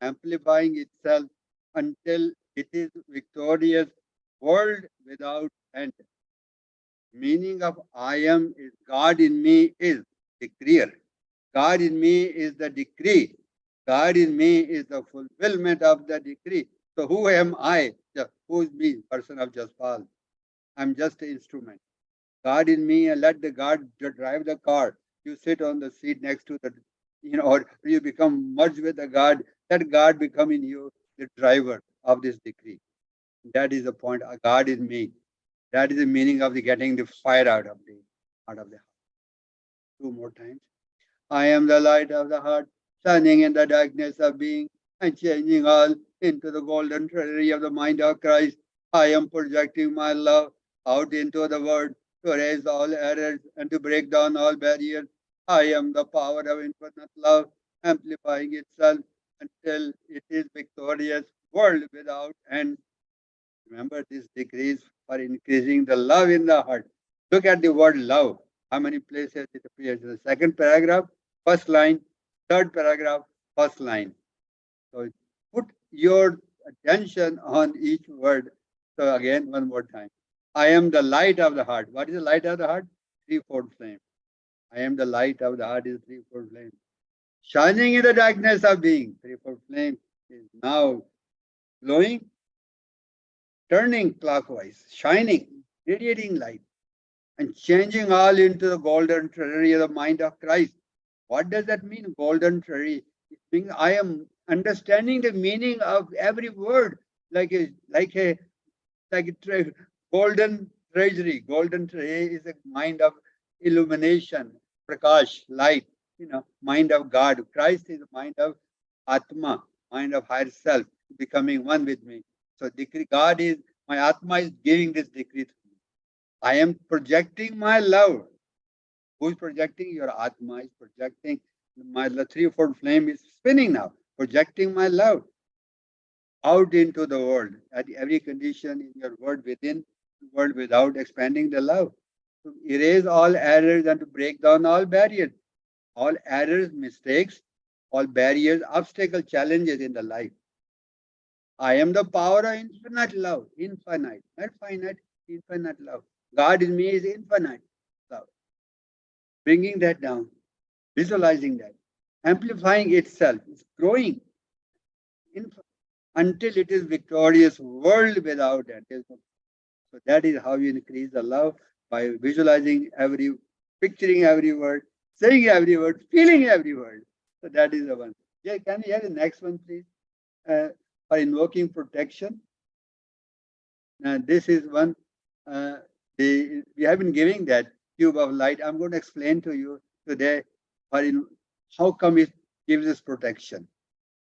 amplifying itself until it is victorious, world without end. Meaning of I am is God in me is decreer. God in me is the decree. God in me is the fulfillment of the decree. So who am I? Who is me? Person of Jaspal. I'm just an instrument. God in me, and let the God drive the car. You sit on the seat next to the, or you become merged with the God. Let God become in you the driver of this decree. That is the point. God in me. That is the meaning of the getting the fire out of the heart. 2 more times. I am the light of the heart, shining in the darkness of being and changing all into the golden treasury of the mind of Christ. I am projecting my love out into the world to erase all errors and to break down all barriers. I am the power of infinite love, amplifying itself until it is victorious, world without end. Remember, this decrees for increasing the love in the heart. Look at the word love. How many places it appears? In the second paragraph, first line, third paragraph, first line. So put your attention on each word. So again, one more time. I am the light of the heart. What is the light of the heart? Threefold flame. I am the light of the heart is threefold flame. Shining in the darkness of being. Threefold flame is now glowing, turning clockwise, shining, radiating light, and changing all into the golden treasury of the mind of Christ. What does that mean, golden treasury? It means I am understanding the meaning of every word, like a golden treasury. Golden treasury is a mind of illumination, Prakash, light, mind of God. Christ is the mind of Atma, mind of higher self, becoming one with me. So decree, God is, my Atma is giving this decree to me. I am projecting my love. Who is projecting? Your Atma is projecting. My threefold flame is spinning now, projecting my love out into the world, at every condition in your world within, world without, expanding the love. To erase all errors and to break down all barriers, all errors, mistakes, all barriers, obstacles, challenges in the life. I am the power of infinite love, infinite, not finite, infinite love. God in me is infinite love. Bringing that down, visualizing that, amplifying itself, it's growing until it is victorious world without end. So that is how you increase the love, by visualizing every, picturing every word, saying every word, feeling every word. So that is the one. Yeah, can we have the next one, please? For invoking protection. This is one. Uh, we have been giving that cube of light. I'm going to explain to you today how come it gives us protection.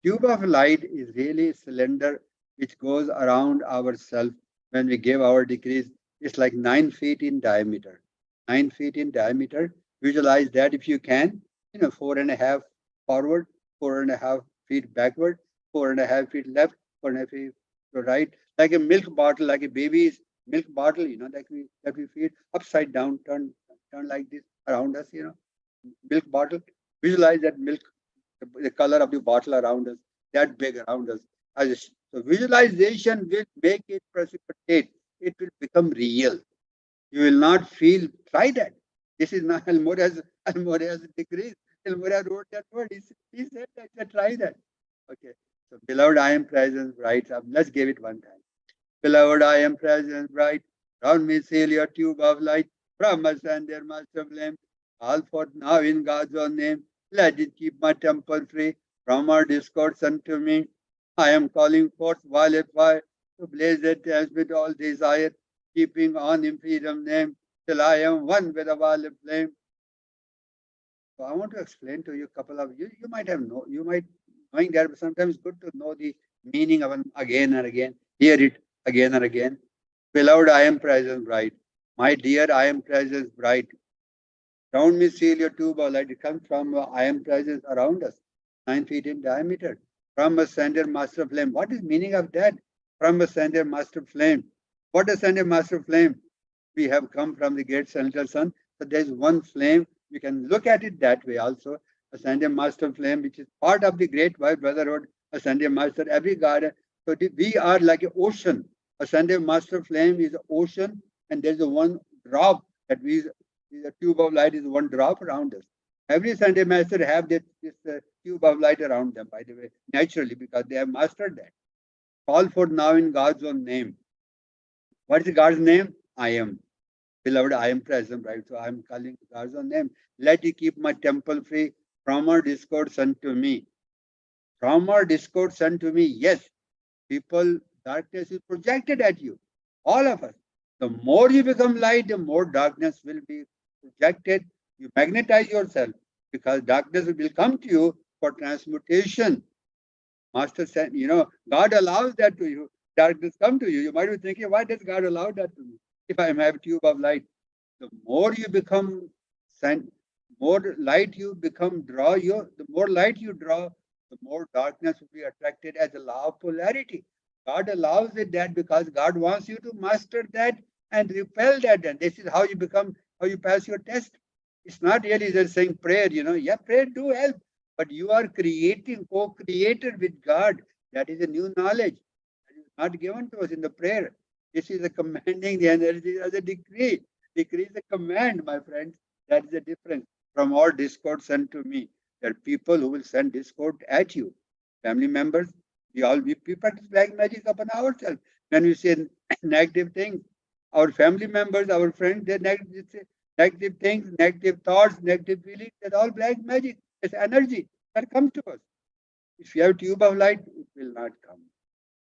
Cube of light is really a cylinder which goes around ourselves when we give our decrees. It's like 9 feet in diameter. 9 feet in diameter. Visualize that if you can. 4.5 forward, 4.5 feet backward, 4.5 feet left, 4.5 feet to right. Like a milk bottle, like a baby's milk bottle, that we feed upside down, turn like this around us, milk bottle. Visualize that milk, the color of the bottle around us, that big around us. So visualization will make it precipitate. It will become real. You will not feel. Try that. This is not Almora's decrees. Almora wrote that word. He said that. Try that. Okay. So beloved, I am present, right? Let's give it one time. Beloved, I am present, bright. Round me sail your tube of light. From us and their master flame. All forth now in God's own name. Let it keep my temple free from our discords unto me. I am calling forth violet fire to blaze the dance with all desire, keeping on in freedom name till I am one with the violet flame. So I want to explain to you a couple of you might have knowing that, but sometimes it's good to know the meaning of an again and again, hear it again and again. Beloved, I am present bright. My dear, I am present bright. Round me seal your tube of light. It comes from I am presence around us, 9 feet in diameter. From a sender master flame. What is meaning of that? From a sender master flame. What is sender master flame? We have come from the great central sun. So there is one flame. We can look at it that way also. A sender master flame, which is part of the great white brotherhood. A sender master, every garden. So we are like an ocean. A sender master flame is an ocean, and there's a one drop that the tube of light is one drop around us. Every Sunday master have this tube of light around them, by the way, naturally, because they have mastered that. Call for now in God's own name. What is God's name? I am. Beloved, I am present, right? So I am calling God's own name. Let it keep my temple free from our discords unto me. From our discords unto me, yes. People, darkness is projected at you. All of us. The more you become light, the more darkness will be projected. You magnetize yourself because darkness will come to you for transmutation. Master said, God allows that to you. Darkness come to you. You might be thinking, why does God allow that to me? If I have a tube of light, the more you become, more light you become, the more light you draw, the more darkness will be attracted as a law of polarity. God allows it that because God wants you to master that and repel that. And this is how you pass your test. It's not really just saying prayer, Yeah, prayer do help, but you are co-created with God. That is a new knowledge. That is not given to us in the prayer. This is a commanding the energy as a decree. Decree is a command, my friends. That is the difference from all discord sent to me. There are people who will send discord at you. Family members, we practice black magic upon ourselves. When we say negative things, our family members, our friends, they negative things, negative thoughts, negative feelings, that's all black magic. It's energy that comes to us. If you have tube of light, it will not come.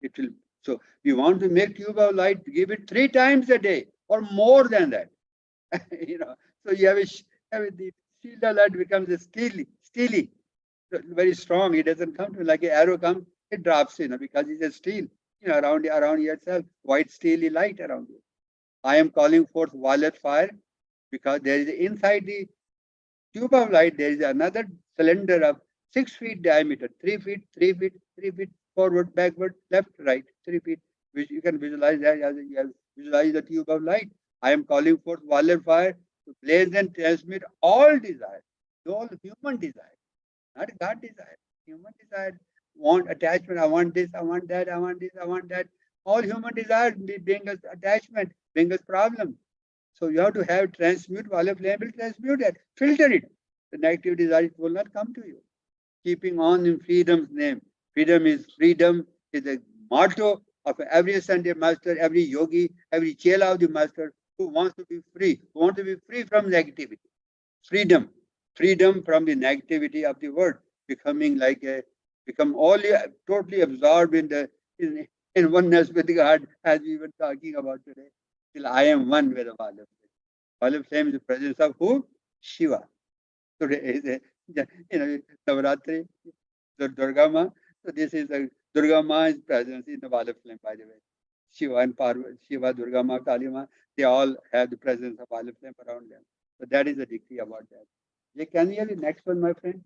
It will. So we want to make tube of light, give it 3 times a day or more than that. So you have the Shield of light becomes a steely, very strong. It doesn't come to like an arrow comes, it drops, because it's a steel, around yourself, white steely light around you. I am calling forth violet fire because there is inside the tube of light, there is another cylinder of 6 feet diameter, 3 feet, 3 feet, 3 feet, forward, backward, left, right, 3 feet, which you can visualize that as you have visualize the tube of light. I am calling forth violet fire to blaze and transmit all desire, all human desire, not God desire, human desire, want attachment, I want this, I want that, I want this, I want that. All human desire bring us attachment, bring us problem. So you have to have transmute, violet flame will transmute that, filter it. The negative desire will not come to you. Keeping on in freedom's name. Freedom is a motto of every ascended master, every yogi, every chela of the master who wants to be free, who wants to be free from negativity. Freedom from the negativity of the world, become only totally absorbed in oneness with God, as we were talking about today. Till I am one with the violet flame. Violet flame is the presence of who? Shiva. Today is Navaratri, Durga Ma. So this is the Durga Ma's presence in the violet flame, by the way. Shiva and Parvati, Shiva, Durga Ma, Kali Ma, they all have the presence of violet flame around them. So that is the decree about that. Can you have the next one, my friend?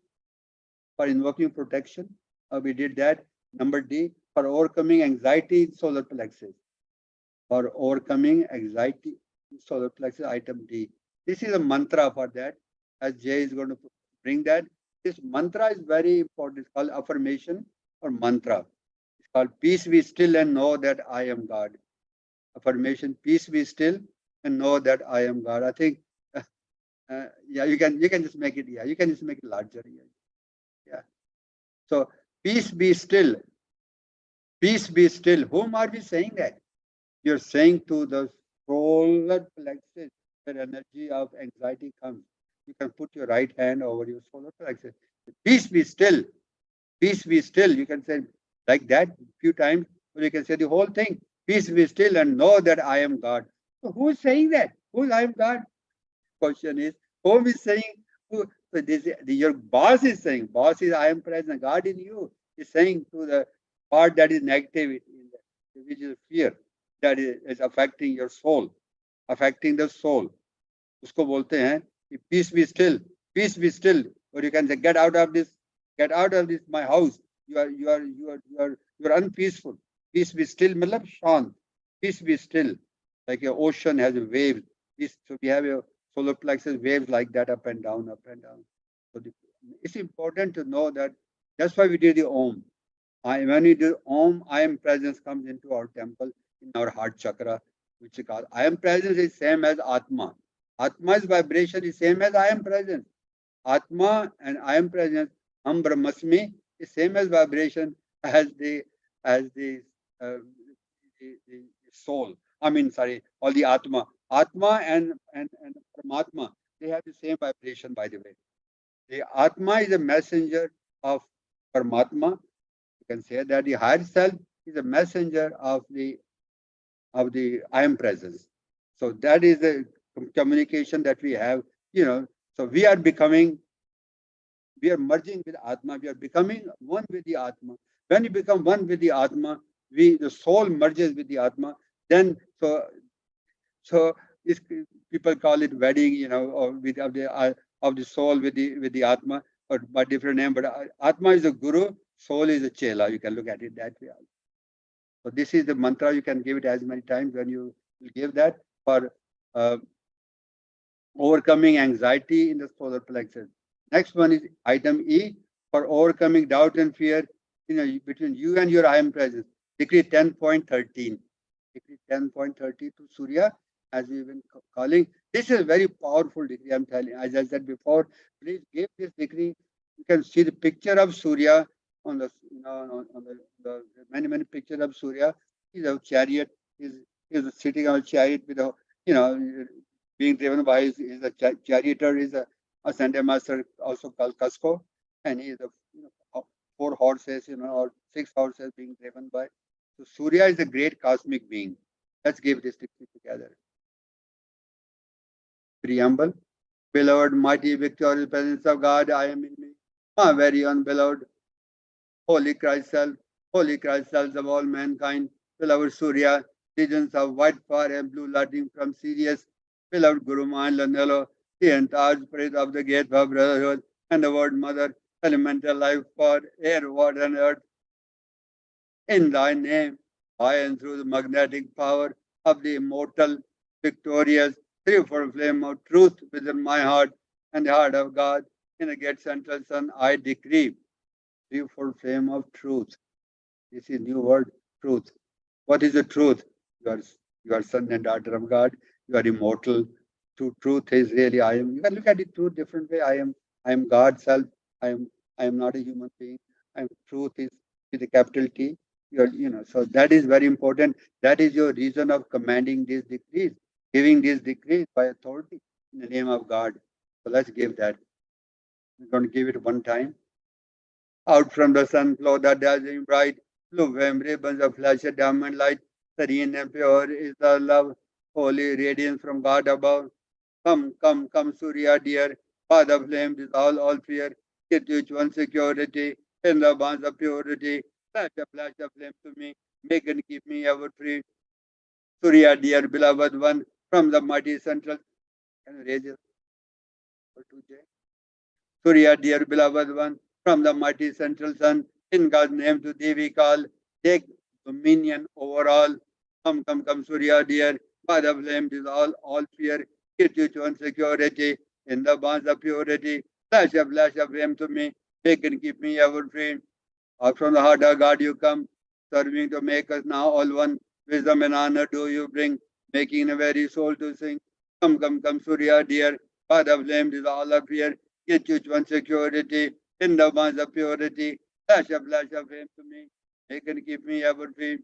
For invoking protection, we did that. Number D, for overcoming anxiety in solar plexus. For overcoming anxiety in solar plexus, item D. This is a mantra for that, as Jay is going to bring that. This mantra is very important. It's called affirmation or mantra. It's called peace be still and know that I am God. Affirmation, peace be still and know that I am God. I think, yeah, you can just make it, yeah, you can just make it larger. Yeah. So peace be still. Peace be still. Whom are we saying that? You're saying to the solar plexus, where energy of anxiety comes. You can put your right hand over your solar plexus. Peace be still. Peace be still. You can say like that a few times, or you can say the whole thing. Peace be still and know that I am God. So who is saying that? Who I am God? Question is, whom is saying? Who? So your boss is saying. Boss is I am present. God in you is saying to the part that is negativity, which is fear, that is affecting your soul, affecting the soul. उसको बोलते हैं peace be still, peace be still, or you can say get out of this, my house. You are unpeaceful. Peace be still, मतलब शांत. Peace be still, like an ocean has a wave. So we have a solar plexus waves like that, up and down, up and down. So it's important to know that. That's why we did the Om. When we do Om, I am presence comes into our temple in our heart chakra, which is called I am presence is same as Atma. Atma's vibration is same as I am present. Atma and I am present, Am Brahmasmi, is same as vibration as the the soul. I mean, sorry, all the Atma. Atma and Paramatma, they have the same vibration, by the way. The Atma is a messenger of Paramatma. You can say that the higher self is a messenger of the I am presence. So that is the communication that we have, So we are merging with Atma, we are becoming one with the Atma. When you become one with the Atma, the soul merges with the Atma, then so people call it wedding, or with of the soul with the Atma, or by different name. But Atma is a guru, soul is a chela. You can look at it that way. So this is the mantra. You can give it as many times when you give that for overcoming anxiety in the solar plexus. Next one is item E, for overcoming doubt and fear, between you and your I am presence. Decree 10.13. Decree 10.30 to Surya, as we've been calling. This is a very powerful decree, I'm telling you. As I said before, please give this decree. You can see the picture of Surya on the many pictures of Surya. He's a chariot. He's sitting on a chariot with a being driven by his a charioteer, is a Sunday master, also called Casco, and he is a 4 horses, or 6 horses being driven by. So Surya is a great cosmic being. Let's give this decree together. Preamble. Beloved, mighty, victorious presence of God, I am in me. My very own beloved, Holy Christ self of all mankind, beloved Surya, regions of white fire and blue lighting from Sirius, beloved Guru Mahan Lanelo, the entire spirit of the gate of brotherhood, and the word mother, elemental life for air, water, and earth, in thy name, by and through the magnetic power of the immortal, victorious, threefold flame of truth within my heart and the heart of God, in the great central sun, I decree threefold flame of truth. This is new word, truth. What is the truth? You are, you are son and daughter of God. You are immortal. Truth is really I am. You can look at it two different way. I am God self. I am. I am not a human being. I am. Truth is with a capital T. You are. You know. So that is very important. That is your reason of commanding these decrees, giving these decrees by authority in the name of God. So let's give that. We're going to give it one time. Out from the sun flow the dazzling bright, blue flame ribbons of flash a diamond light. Serene and pure is the love, holy radiance from God above. Come, come, come, Surya dear, Father flame dissolve all fear. Get each one security in the bonds of purity. Flash a flame to me, make and keep me ever free. Surya dear, beloved one, from the mighty central. Can you raise it for 2J? Surya, dear beloved one, from the mighty central sun, in God's name to thee we call, take dominion over all. Come, come, come, Surya, dear, by the flame dissolve all fear, get you to security, in the bonds of purity, flash of flame to me, take and keep me ever free. Out from the heart of God you come, serving to make us now all one. Wisdom and honor do you bring, making the very soul to sing. Come, come, come, Surya, dear, by the flame dissolve all fear, get you one security in the bonds of purity. Flash of flame to me, make and keep me ever free.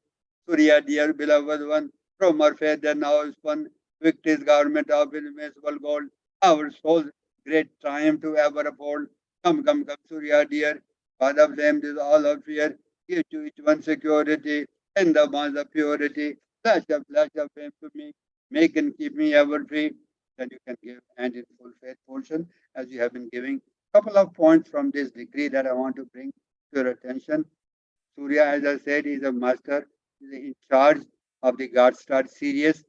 Surya, dear beloved one, from our faith and now spun, victory's garment of invincible gold, our soul's great triumph to ever uphold. Come, come, come, Surya, dear, by the flame dissolve all fear, give to each one security in the bonds of purity. Flash of flame to me, make and keep me ever free. Then you can give and in full faith portion as you have been giving. Couple of points from this decree that I want to bring to your attention. Surya, as I said, is a master, is in charge of the God Star series,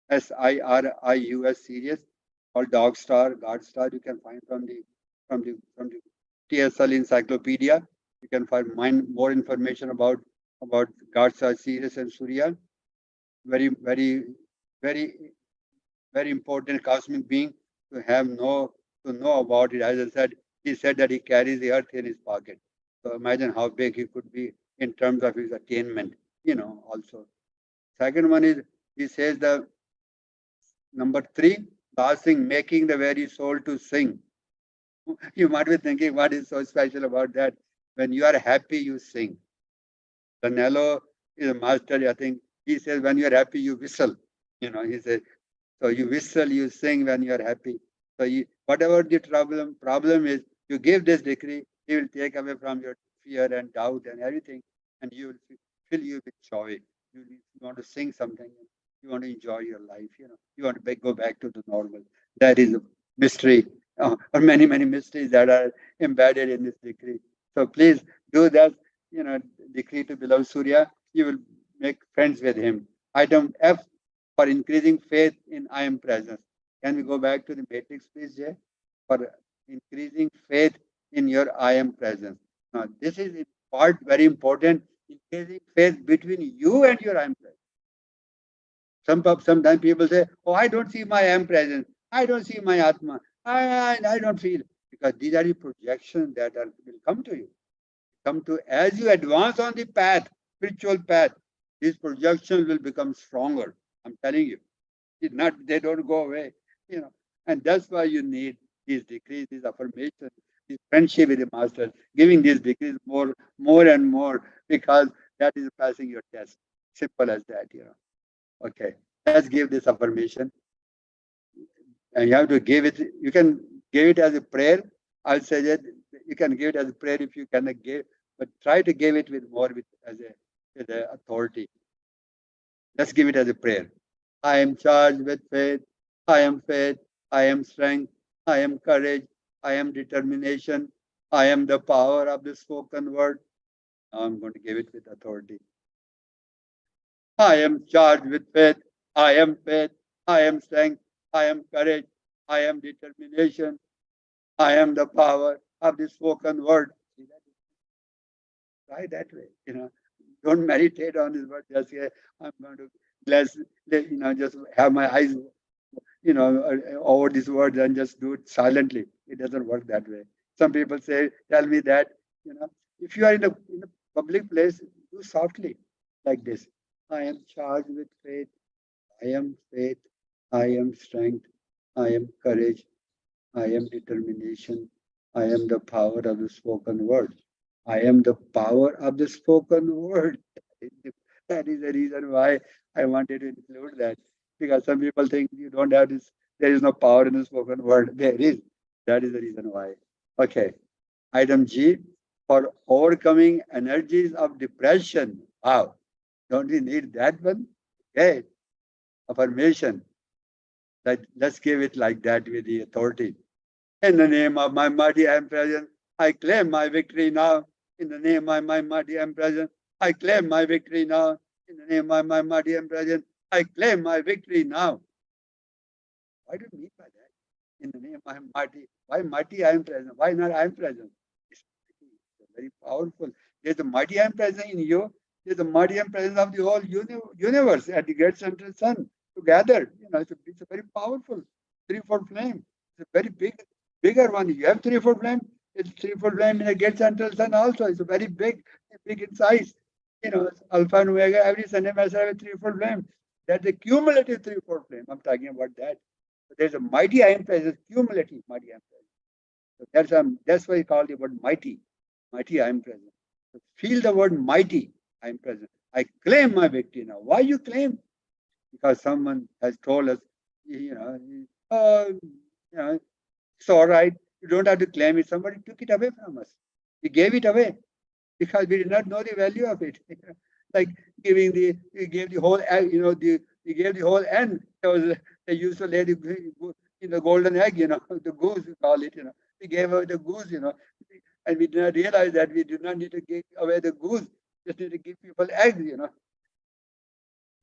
SIRIUS series, called Dog Star, God Star. You can find from the TSL encyclopedia. You can find more information about God Star series and Surya. Very, very, very very important cosmic being to know about it. As I said, he said that he carries the earth in his pocket. So imagine how big he could be in terms of his attainment, also. Second one is he says the number three, last thing, making the very soul to sing. You might be thinking, what is so special about that? When you are happy, you sing. The Nello is a master, I think. He says, when you are happy, you whistle. He says, so you whistle, you sing when you are happy. So whatever the problem is, you give this decree, he will take away from your fear and doubt and everything, and he will fill you with joy. You want to sing something, you want to enjoy your life, you want to go back to the normal. That is a mystery, or many, many mysteries that are embedded in this decree. So please do that, decree to beloved Surya. You will make friends with him. Item F, for increasing faith in I am presence. Can we go back to the matrix, please, Jay? For increasing faith in your I am presence. Now, this is part very important, increasing faith between you and your I am presence. Sometimes people say, oh, I don't see my I am presence. I don't see my Atma. I don't feel. Because these are the projections that will come to you. Come to as you advance on the path, spiritual path, these projections will become stronger. I'm telling you. They don't go away, and that's why you need these decrees, these affirmations, this friendship with the master, giving these decrees more and more, because that is passing your test. Simple as that, Okay, let's give this affirmation, and you have to give it. You can give it as a prayer. I'll say that you can give it as a prayer if you cannot give, but try to give it as a authority. Let's give it as a prayer. I am charged with faith. I am faith. I am strength. I am courage. I am determination. I am the power of the spoken word. Now I'm going to give it with authority. I am charged with faith. I am faith. I am strength. I am courage. I am determination. I am the power of the spoken word. See that? Try that way. Don't meditate on this word. Just say, I'm going to bless, just have my eyes, over this word and just do it silently. It doesn't work that way. Some people say, tell me that, if you are in a public place, do softly like this. I am charged with faith. I am faith. I am strength. I am courage. I am determination. I am the power of the spoken word. I am the power of the spoken word. That is the reason why I wanted to include that. Because some people think you don't have this, there is no power in the spoken word. There is. That is the reason why. Okay. Item G, for overcoming energies of depression. Wow. Don't we need that one? Okay. Affirmation. Let's give it like that with the authority. In the name of my mighty I am present, I claim my victory now. In the name of my mighty I am present, I claim my victory now. In the name of my mighty I am present, I claim my victory now. What do you mean by that? In the name of my mighty, why mighty I am present? Why not I am present? It's very powerful. There's a mighty I am present in you. There's a mighty I am present of the whole universe at the great central sun together. It's a very powerful threefold flame. It's a very bigger one. You have threefold flame. It's threefold flame in a great central sun also. It's a very big in size. Alpha and Omega, every Sunday master have a threefold flame. That's the cumulative threefold flame. I'm talking about that. So there's a mighty I am present, cumulative mighty I am present. So that's why you call the word mighty. Mighty I am present. So feel the word mighty I am present. I claim my victory now. Why you claim? Because someone has told us, it's all right. You don't have to claim it. Somebody took it away from us. We gave it away because we did not know the value of it. Like we gave the whole, we gave the whole end. They used to lay the golden egg, the goose, we call it, We gave away the goose, and we did not realize that we did not need to give away the goose, just need to give people eggs,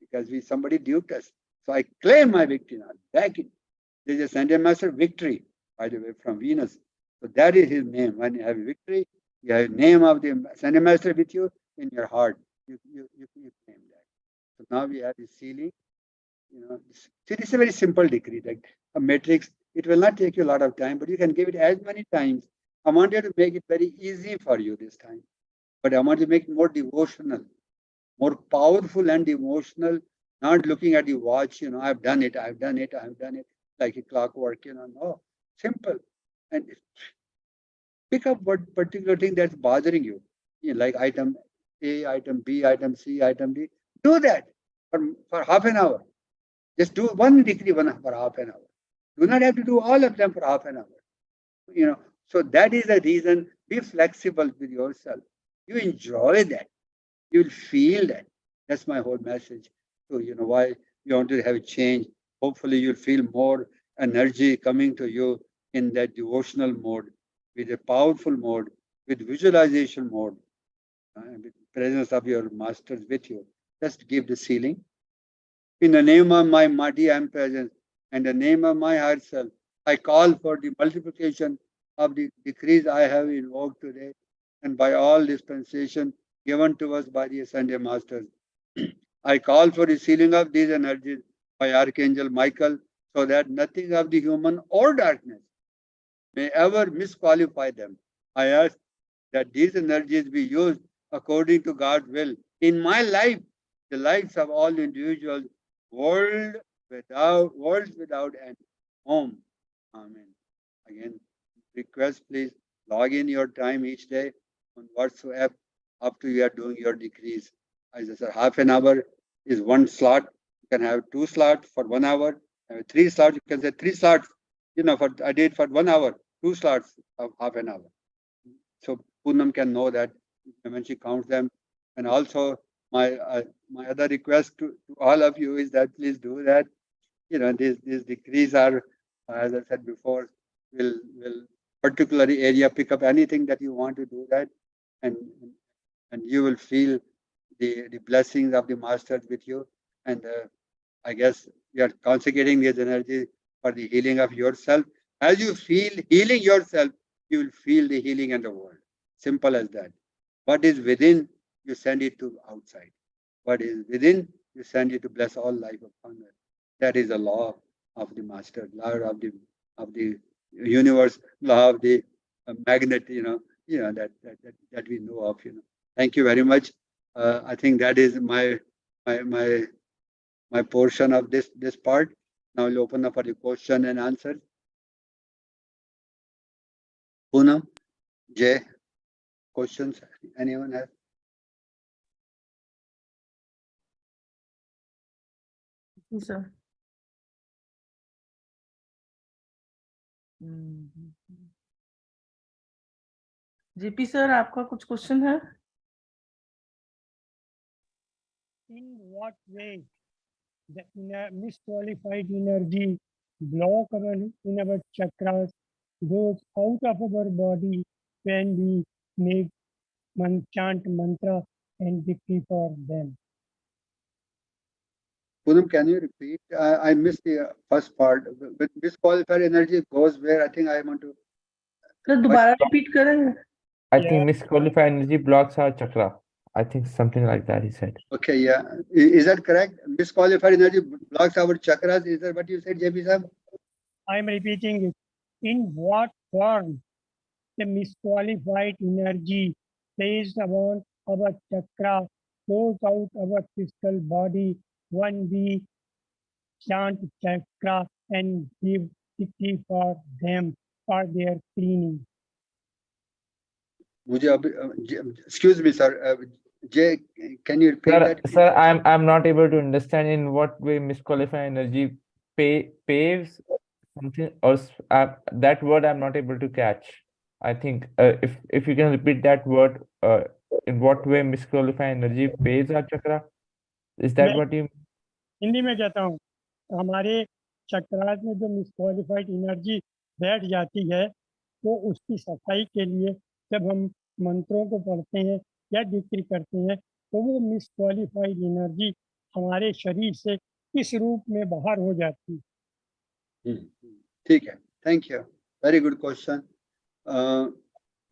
because somebody duped us. So I claim my victory now. Back in. There's a Sunday Master victory, by the way, from Venus. So that is his name. When you have victory, you have the name of the Sunday Master with you in your heart. You claim that. So now we have the sealing. So this is a very simple decree, like a matrix. It will not take you a lot of time, but you can give it as many times. I wanted to make it very easy for you this time, but I want to make it more devotional, more powerful and emotional, not looking at the watch, I've done it, like a clockwork, no, simple. And pick up what particular thing that's bothering you, like item A, item B, item C, item D. Do that for half an hour. Just do one decree for half an hour. Do not have to do all of them for half an hour. So that is the reason. Be flexible with yourself. You enjoy that. You'll feel that. That's my whole message. So, why you want to have a change. Hopefully, you'll feel more energy coming to you in that devotional mode, with a powerful mode, with visualization mode, and with the presence of your masters with you. Just give the sealing. In the name of my mighty I am present, and the name of my higher self, I call for the multiplication of the decrees I have invoked today, and by all dispensation given to us by the Ascended Masters. I call for the sealing of these energies by Archangel Michael, so that nothing of the human or darkness may ever misqualify them. I ask that these energies be used according to God's will in my life, the lives of all individuals, worlds without end. Om. Amen. Again, request, please log in your time each day on WhatsApp up to you are doing your decrees. As I said, half an hour is one slot. You can have 2 slots for 1 hour. 3 slots, you can say 3 slots. I did for 1 hour, 2 slots of half an hour. So Poonam can know that when she counts them. And also my other request to all of you is that please do that. These decrees are, as I said before, will particular area pick up anything that you want to do that, and you will feel the blessings of the masters with you. And I guess you are consecrating this energy for the healing of yourself. As you feel healing yourself, you will feel the healing in the world. Simple as that. What is within, you send it to outside. What is within, you send it to bless all life upon earth. That is the law of the master, law of the universe, law of the magnet. That we know of. Thank you very much. I think that is my my my portion of this part. Now we'll open up for the question and answer. Poonam, Jay, questions? Anyone has? जी sir JP sir आपका कुछ question है In what way the misqualified energy block in our chakras goes out of our body when we make chant mantra and decree for them? Poonam, can you repeat? I missed the first part. With misqualified energy goes where? I think I want to. Sir दोबारा repeat करें I Yeah. think misqualified energy blocks our chakra. I think something like that he said. Okay, yeah. Is that correct? Misqualified energy blocks our chakras. Is that what you said, JP Sahab? I am repeating it. In what form the misqualified energy placed upon our chakra goes out our physical body when we chant chakra and give decree for them for their cleaning? मुझे अभी excuse me, sir. Jay, can you repeat that? Sir, I'm not able to understand in what way misqualified energy paves something, or that word I'm not able to catch. I think if you can repeat that word, in what way misqualified energy paves our chakra? Is that what you? Hindi में कहता हूँ, हमारे चक्रास में जो मिसक्वालिफाइड energy बैठ जाती है तो उसकी सफाई के लिए जब हम मंत्रों को पढ़ते हैं या जिक्र करते हैं तो वो मिसक्वालिफाइड एनर्जी हमारे शरीर से इस रूप में बाहर हो जाती है। ठीक है, thank you. Very good question.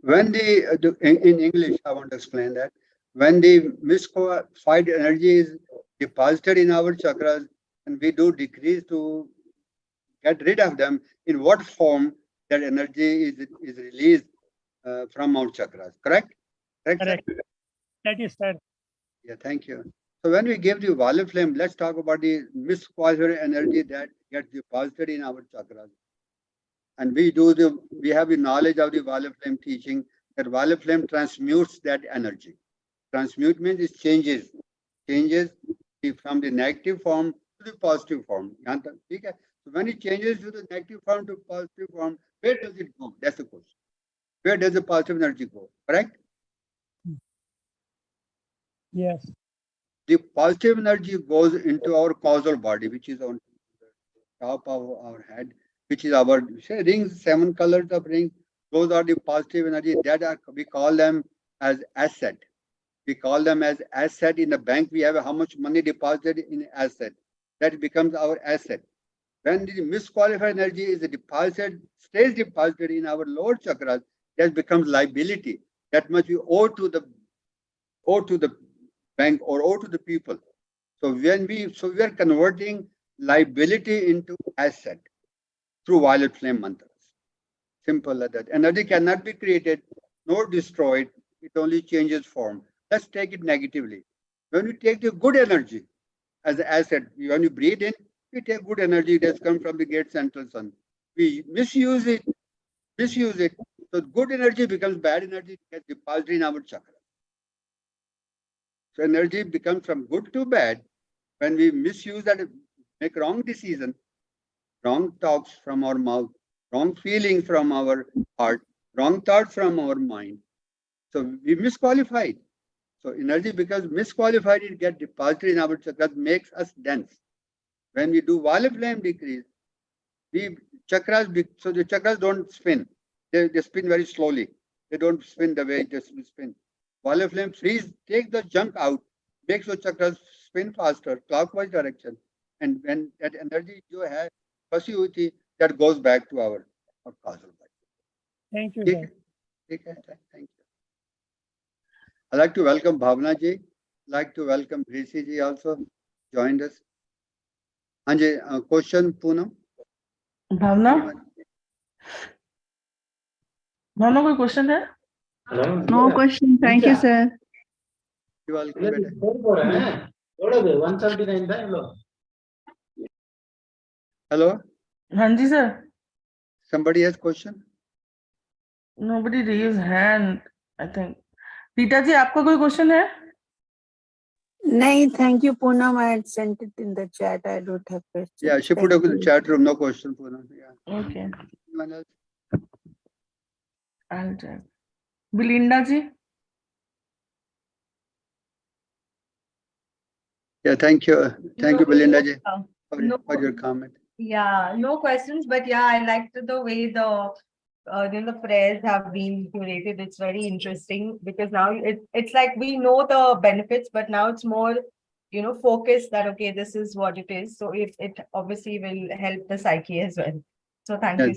When in English, I want to explain that. When the misqualified energy is deposited in our chakras and we do decrease to get rid of them, in what form that energy is released from our chakras, correct? Correct. That is, sir. Yeah, thank you. So when we give the violet flame, let's talk about the misqualified energy that gets deposited in our chakras. And we have the knowledge of the violet flame teaching that violet flame transmutes that energy. Transmute means it changes from the negative form to the positive form. Okay? So when it changes to the negative form to positive form, where does it go? That's the question. Where does the positive energy go? Correct? Yes. The positive energy goes into our causal body, which is on the top of our head, which is our rings, 7 colors of rings. Those are the positive energy that we call them as asset. We call them as asset. In the bank, we have how much money deposited in asset. That becomes our asset. When the misqualified energy is stays deposited in our lower chakras, that becomes liability. That much we owe to the bank or owe to the people. So we are converting liability into asset through violet flame mantras. Simple as that. Energy cannot be created nor destroyed. It only changes form. Let's take it negatively. When we take the good energy as an asset, when you breathe in, we take good energy that's come from the great central sun. We misuse it. So good energy becomes bad energy, gets deposited in our chakra. So energy becomes from good to bad when we misuse that, make wrong decision, wrong talks from our mouth, wrong feelings from our heart, wrong thoughts from our mind. So we misqualified. So energy becomes misqualified, it gets deposited in our chakras, makes us dense. When we do violet flame decrease, we so the chakras don't spin. They spin very slowly. They don't spin the way they spin. Violet flame take the junk out, makes the chakras spin faster, clockwise direction. And when that energy you have, pursuity, that goes back to our causal body. Thank you, Okay. sir. Okay. Thank you. I'd like to welcome Bhavna ji. I'd like to welcome Grisi ji also joined us. Anji, question, Poonam? भावना भावना कोई question है? No question. Thank you, sir. You're welcome, beta. Hello? हाँ जी sir. Somebody has question? Nobody raise hand, I think. Rita ji आपका कोई question है? No, thank you, Poonam. I had sent it in the chat. I don't have questions. Yeah, she put up in the chat room, no question, Poonam. Yeah. Okay. Anyone else? I'll check. Belinda ji. Yeah, thank you. Thank you, Belinda ji, for your comment. Yeah, no questions, but yeah, I liked the way the the prayers have been curated. It's very interesting because now it's like we know the benefits, but now it's more focused that okay, this is what it is. So it obviously will help the psyche as well. So thank Yeah. you.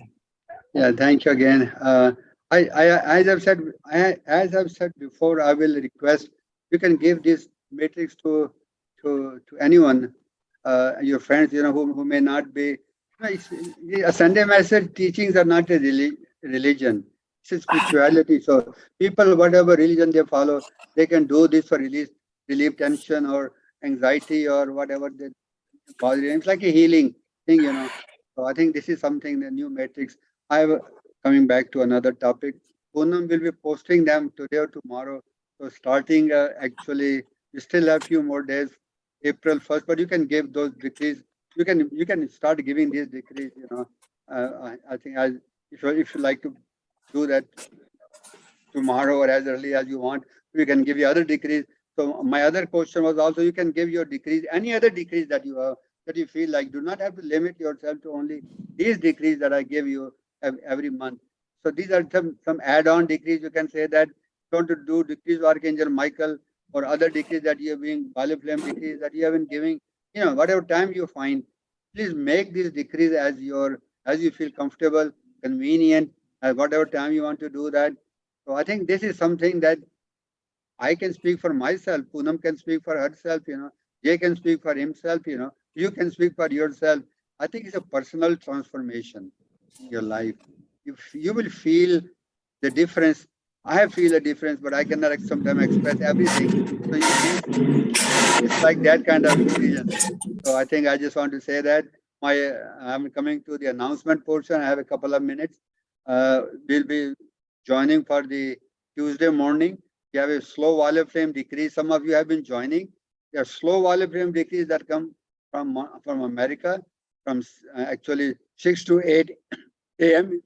Yeah, thank you again. As I've said before, I will request you can give this matrix to anyone, your friends, who may not be. A Sunday message teachings are not a religion; it's a spirituality. So people, whatever religion they follow, they can do this for relieve tension or anxiety or whatever they bother. It's like a healing thing. So I think this is something the new matrix. Coming back to another topic. Poonam will be posting them today or tomorrow. So starting actually, we still have few more days, April 1st, but you can give those decrees. You can start giving these decrees. I think if you like to do that tomorrow or as early as you want, we can give you other decrees. So my other question was also you can give your decrees, any other decrees that you have that you feel like. Do not have to limit yourself to only these decrees that I give you every month. So these are some add-on decrees. You can say that don't do decrees of Archangel Michael or other decrees that you have been Violet Flame decrees that you have been giving. Whatever time you find, please make these decrees as you feel comfortable, convenient, at whatever time you want to do that. So I think this is something that I can speak for myself. Poonam can speak for herself. Jay can speak for himself. You can speak for yourself. I think it's a personal transformation in your life. You will feel the difference. I feel a difference, but I cannot sometimes express everything. So it's like that kind of experience. So I think I just want to say that I'm coming to the announcement portion. I have a couple of minutes. We'll be joining for the Tuesday morning. We have a slow Violet Flame decrease. Some of you have been joining. There are slow Violet Flame decrease that come from America, from actually 6 to 8 a.m.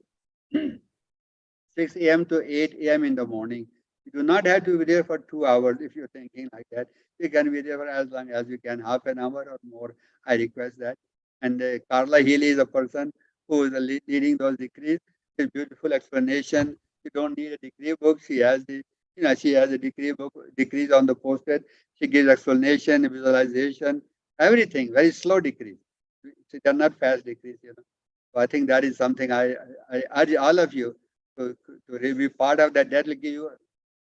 6 a.m. to 8 a.m. in the morning. You do not have to be there for 2 hours if you're thinking like that. You can be there for as long as you can, half an hour or more. I request that. And Carla Healy is a person who is leading those decrees. It's beautiful explanation. You don't need a degree book. She has a degree book, decrees on the post-it. She gives explanation, visualization, everything. Very slow decrees. They're not fast decrees. So I think that is something I urge all of you to be part of that. That will give you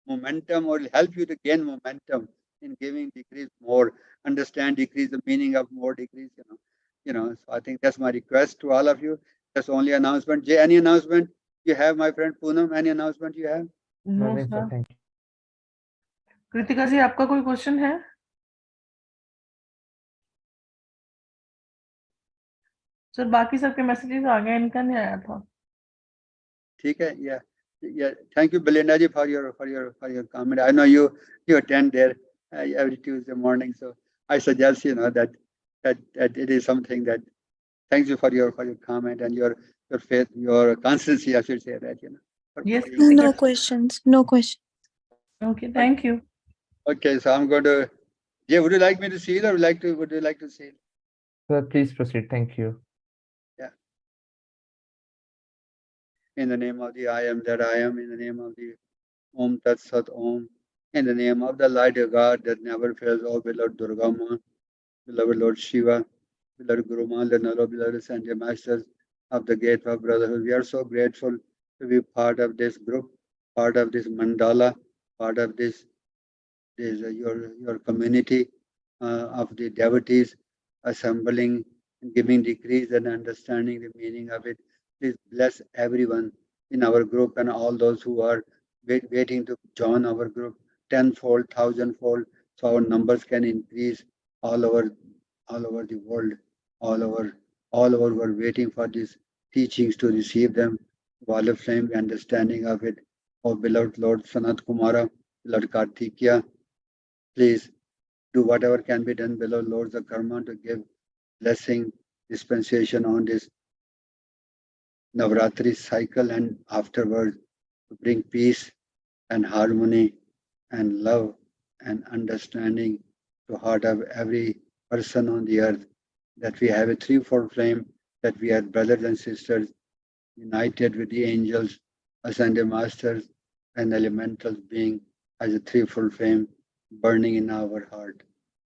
momentum or will help you to gain momentum in giving decrees more, understand decrees, the meaning of more decrees. So I think that's my request to all of you. That's the only announcement. Jay, any announcement you have, my friend Poonam? Any announcement you have? No, Nothing, sir. sir. Thank you. Kritika जी आपका कोई question है? Sir बाकी सबके messages आ गए, इनका नहीं आया था. ठीक है, yeah. Thank you, Belinda ji, for your comment. I know you attend there every Tuesday morning, so I suggest that it is something that. Thanks you for your comment and your faith, your constancy. I should say that. Yes. No questions. No questions. Okay, thank you. Okay, so I'm going to. Jay, would you like me to seal or would you like to seal? Sir, please proceed. Thank you. In the name of the I am that I am, in the name of the Om Tat Sat Om, in the name of the light of God that never fails, oh beloved Durga Ma, beloved Lord Shiva, beloved Guru Ma, Lenalo, beloved Sanjay Masters of the Gate of Brotherhood. We are so grateful to be part of this group, part of this mandala, part of this your community of the devotees assembling, giving decrees and understanding the meaning of it. Please bless everyone in our group and all those who are waiting to join our group tenfold, thousandfold, so our numbers can increase all over the world, all over who are waiting for these teachings to receive them. Wall of flame understanding of it. Oh beloved Lord Sanat Kumara, Lord Karthikeya, please do whatever can be done below Lords of Karma to give blessing, dispensation on this Navratri cycle and afterwards to bring peace and harmony and love and understanding to heart of every person on the earth, that we have a threefold flame, that we are brothers and sisters united with the angels, ascended masters, and elementals being as a threefold flame burning in our heart.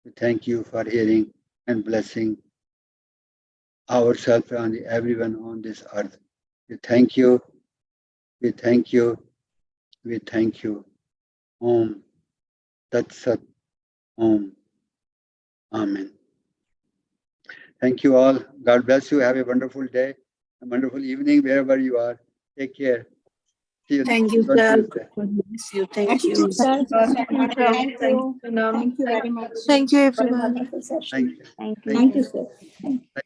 We thank you for hearing and blessing ourselves and everyone on this earth. We thank you. We thank you. We thank you. Om Tat Sat Om. Amen. Thank you all. God bless you. Have a wonderful day, a wonderful evening wherever you are. Take care. See you Thank you, on sir. Tuesday. God bless you. Thank you. Sir. Thank you. Thank you, everyone. Very wonderful session. Thank you. Thank you. Thank Thank you. you, sir.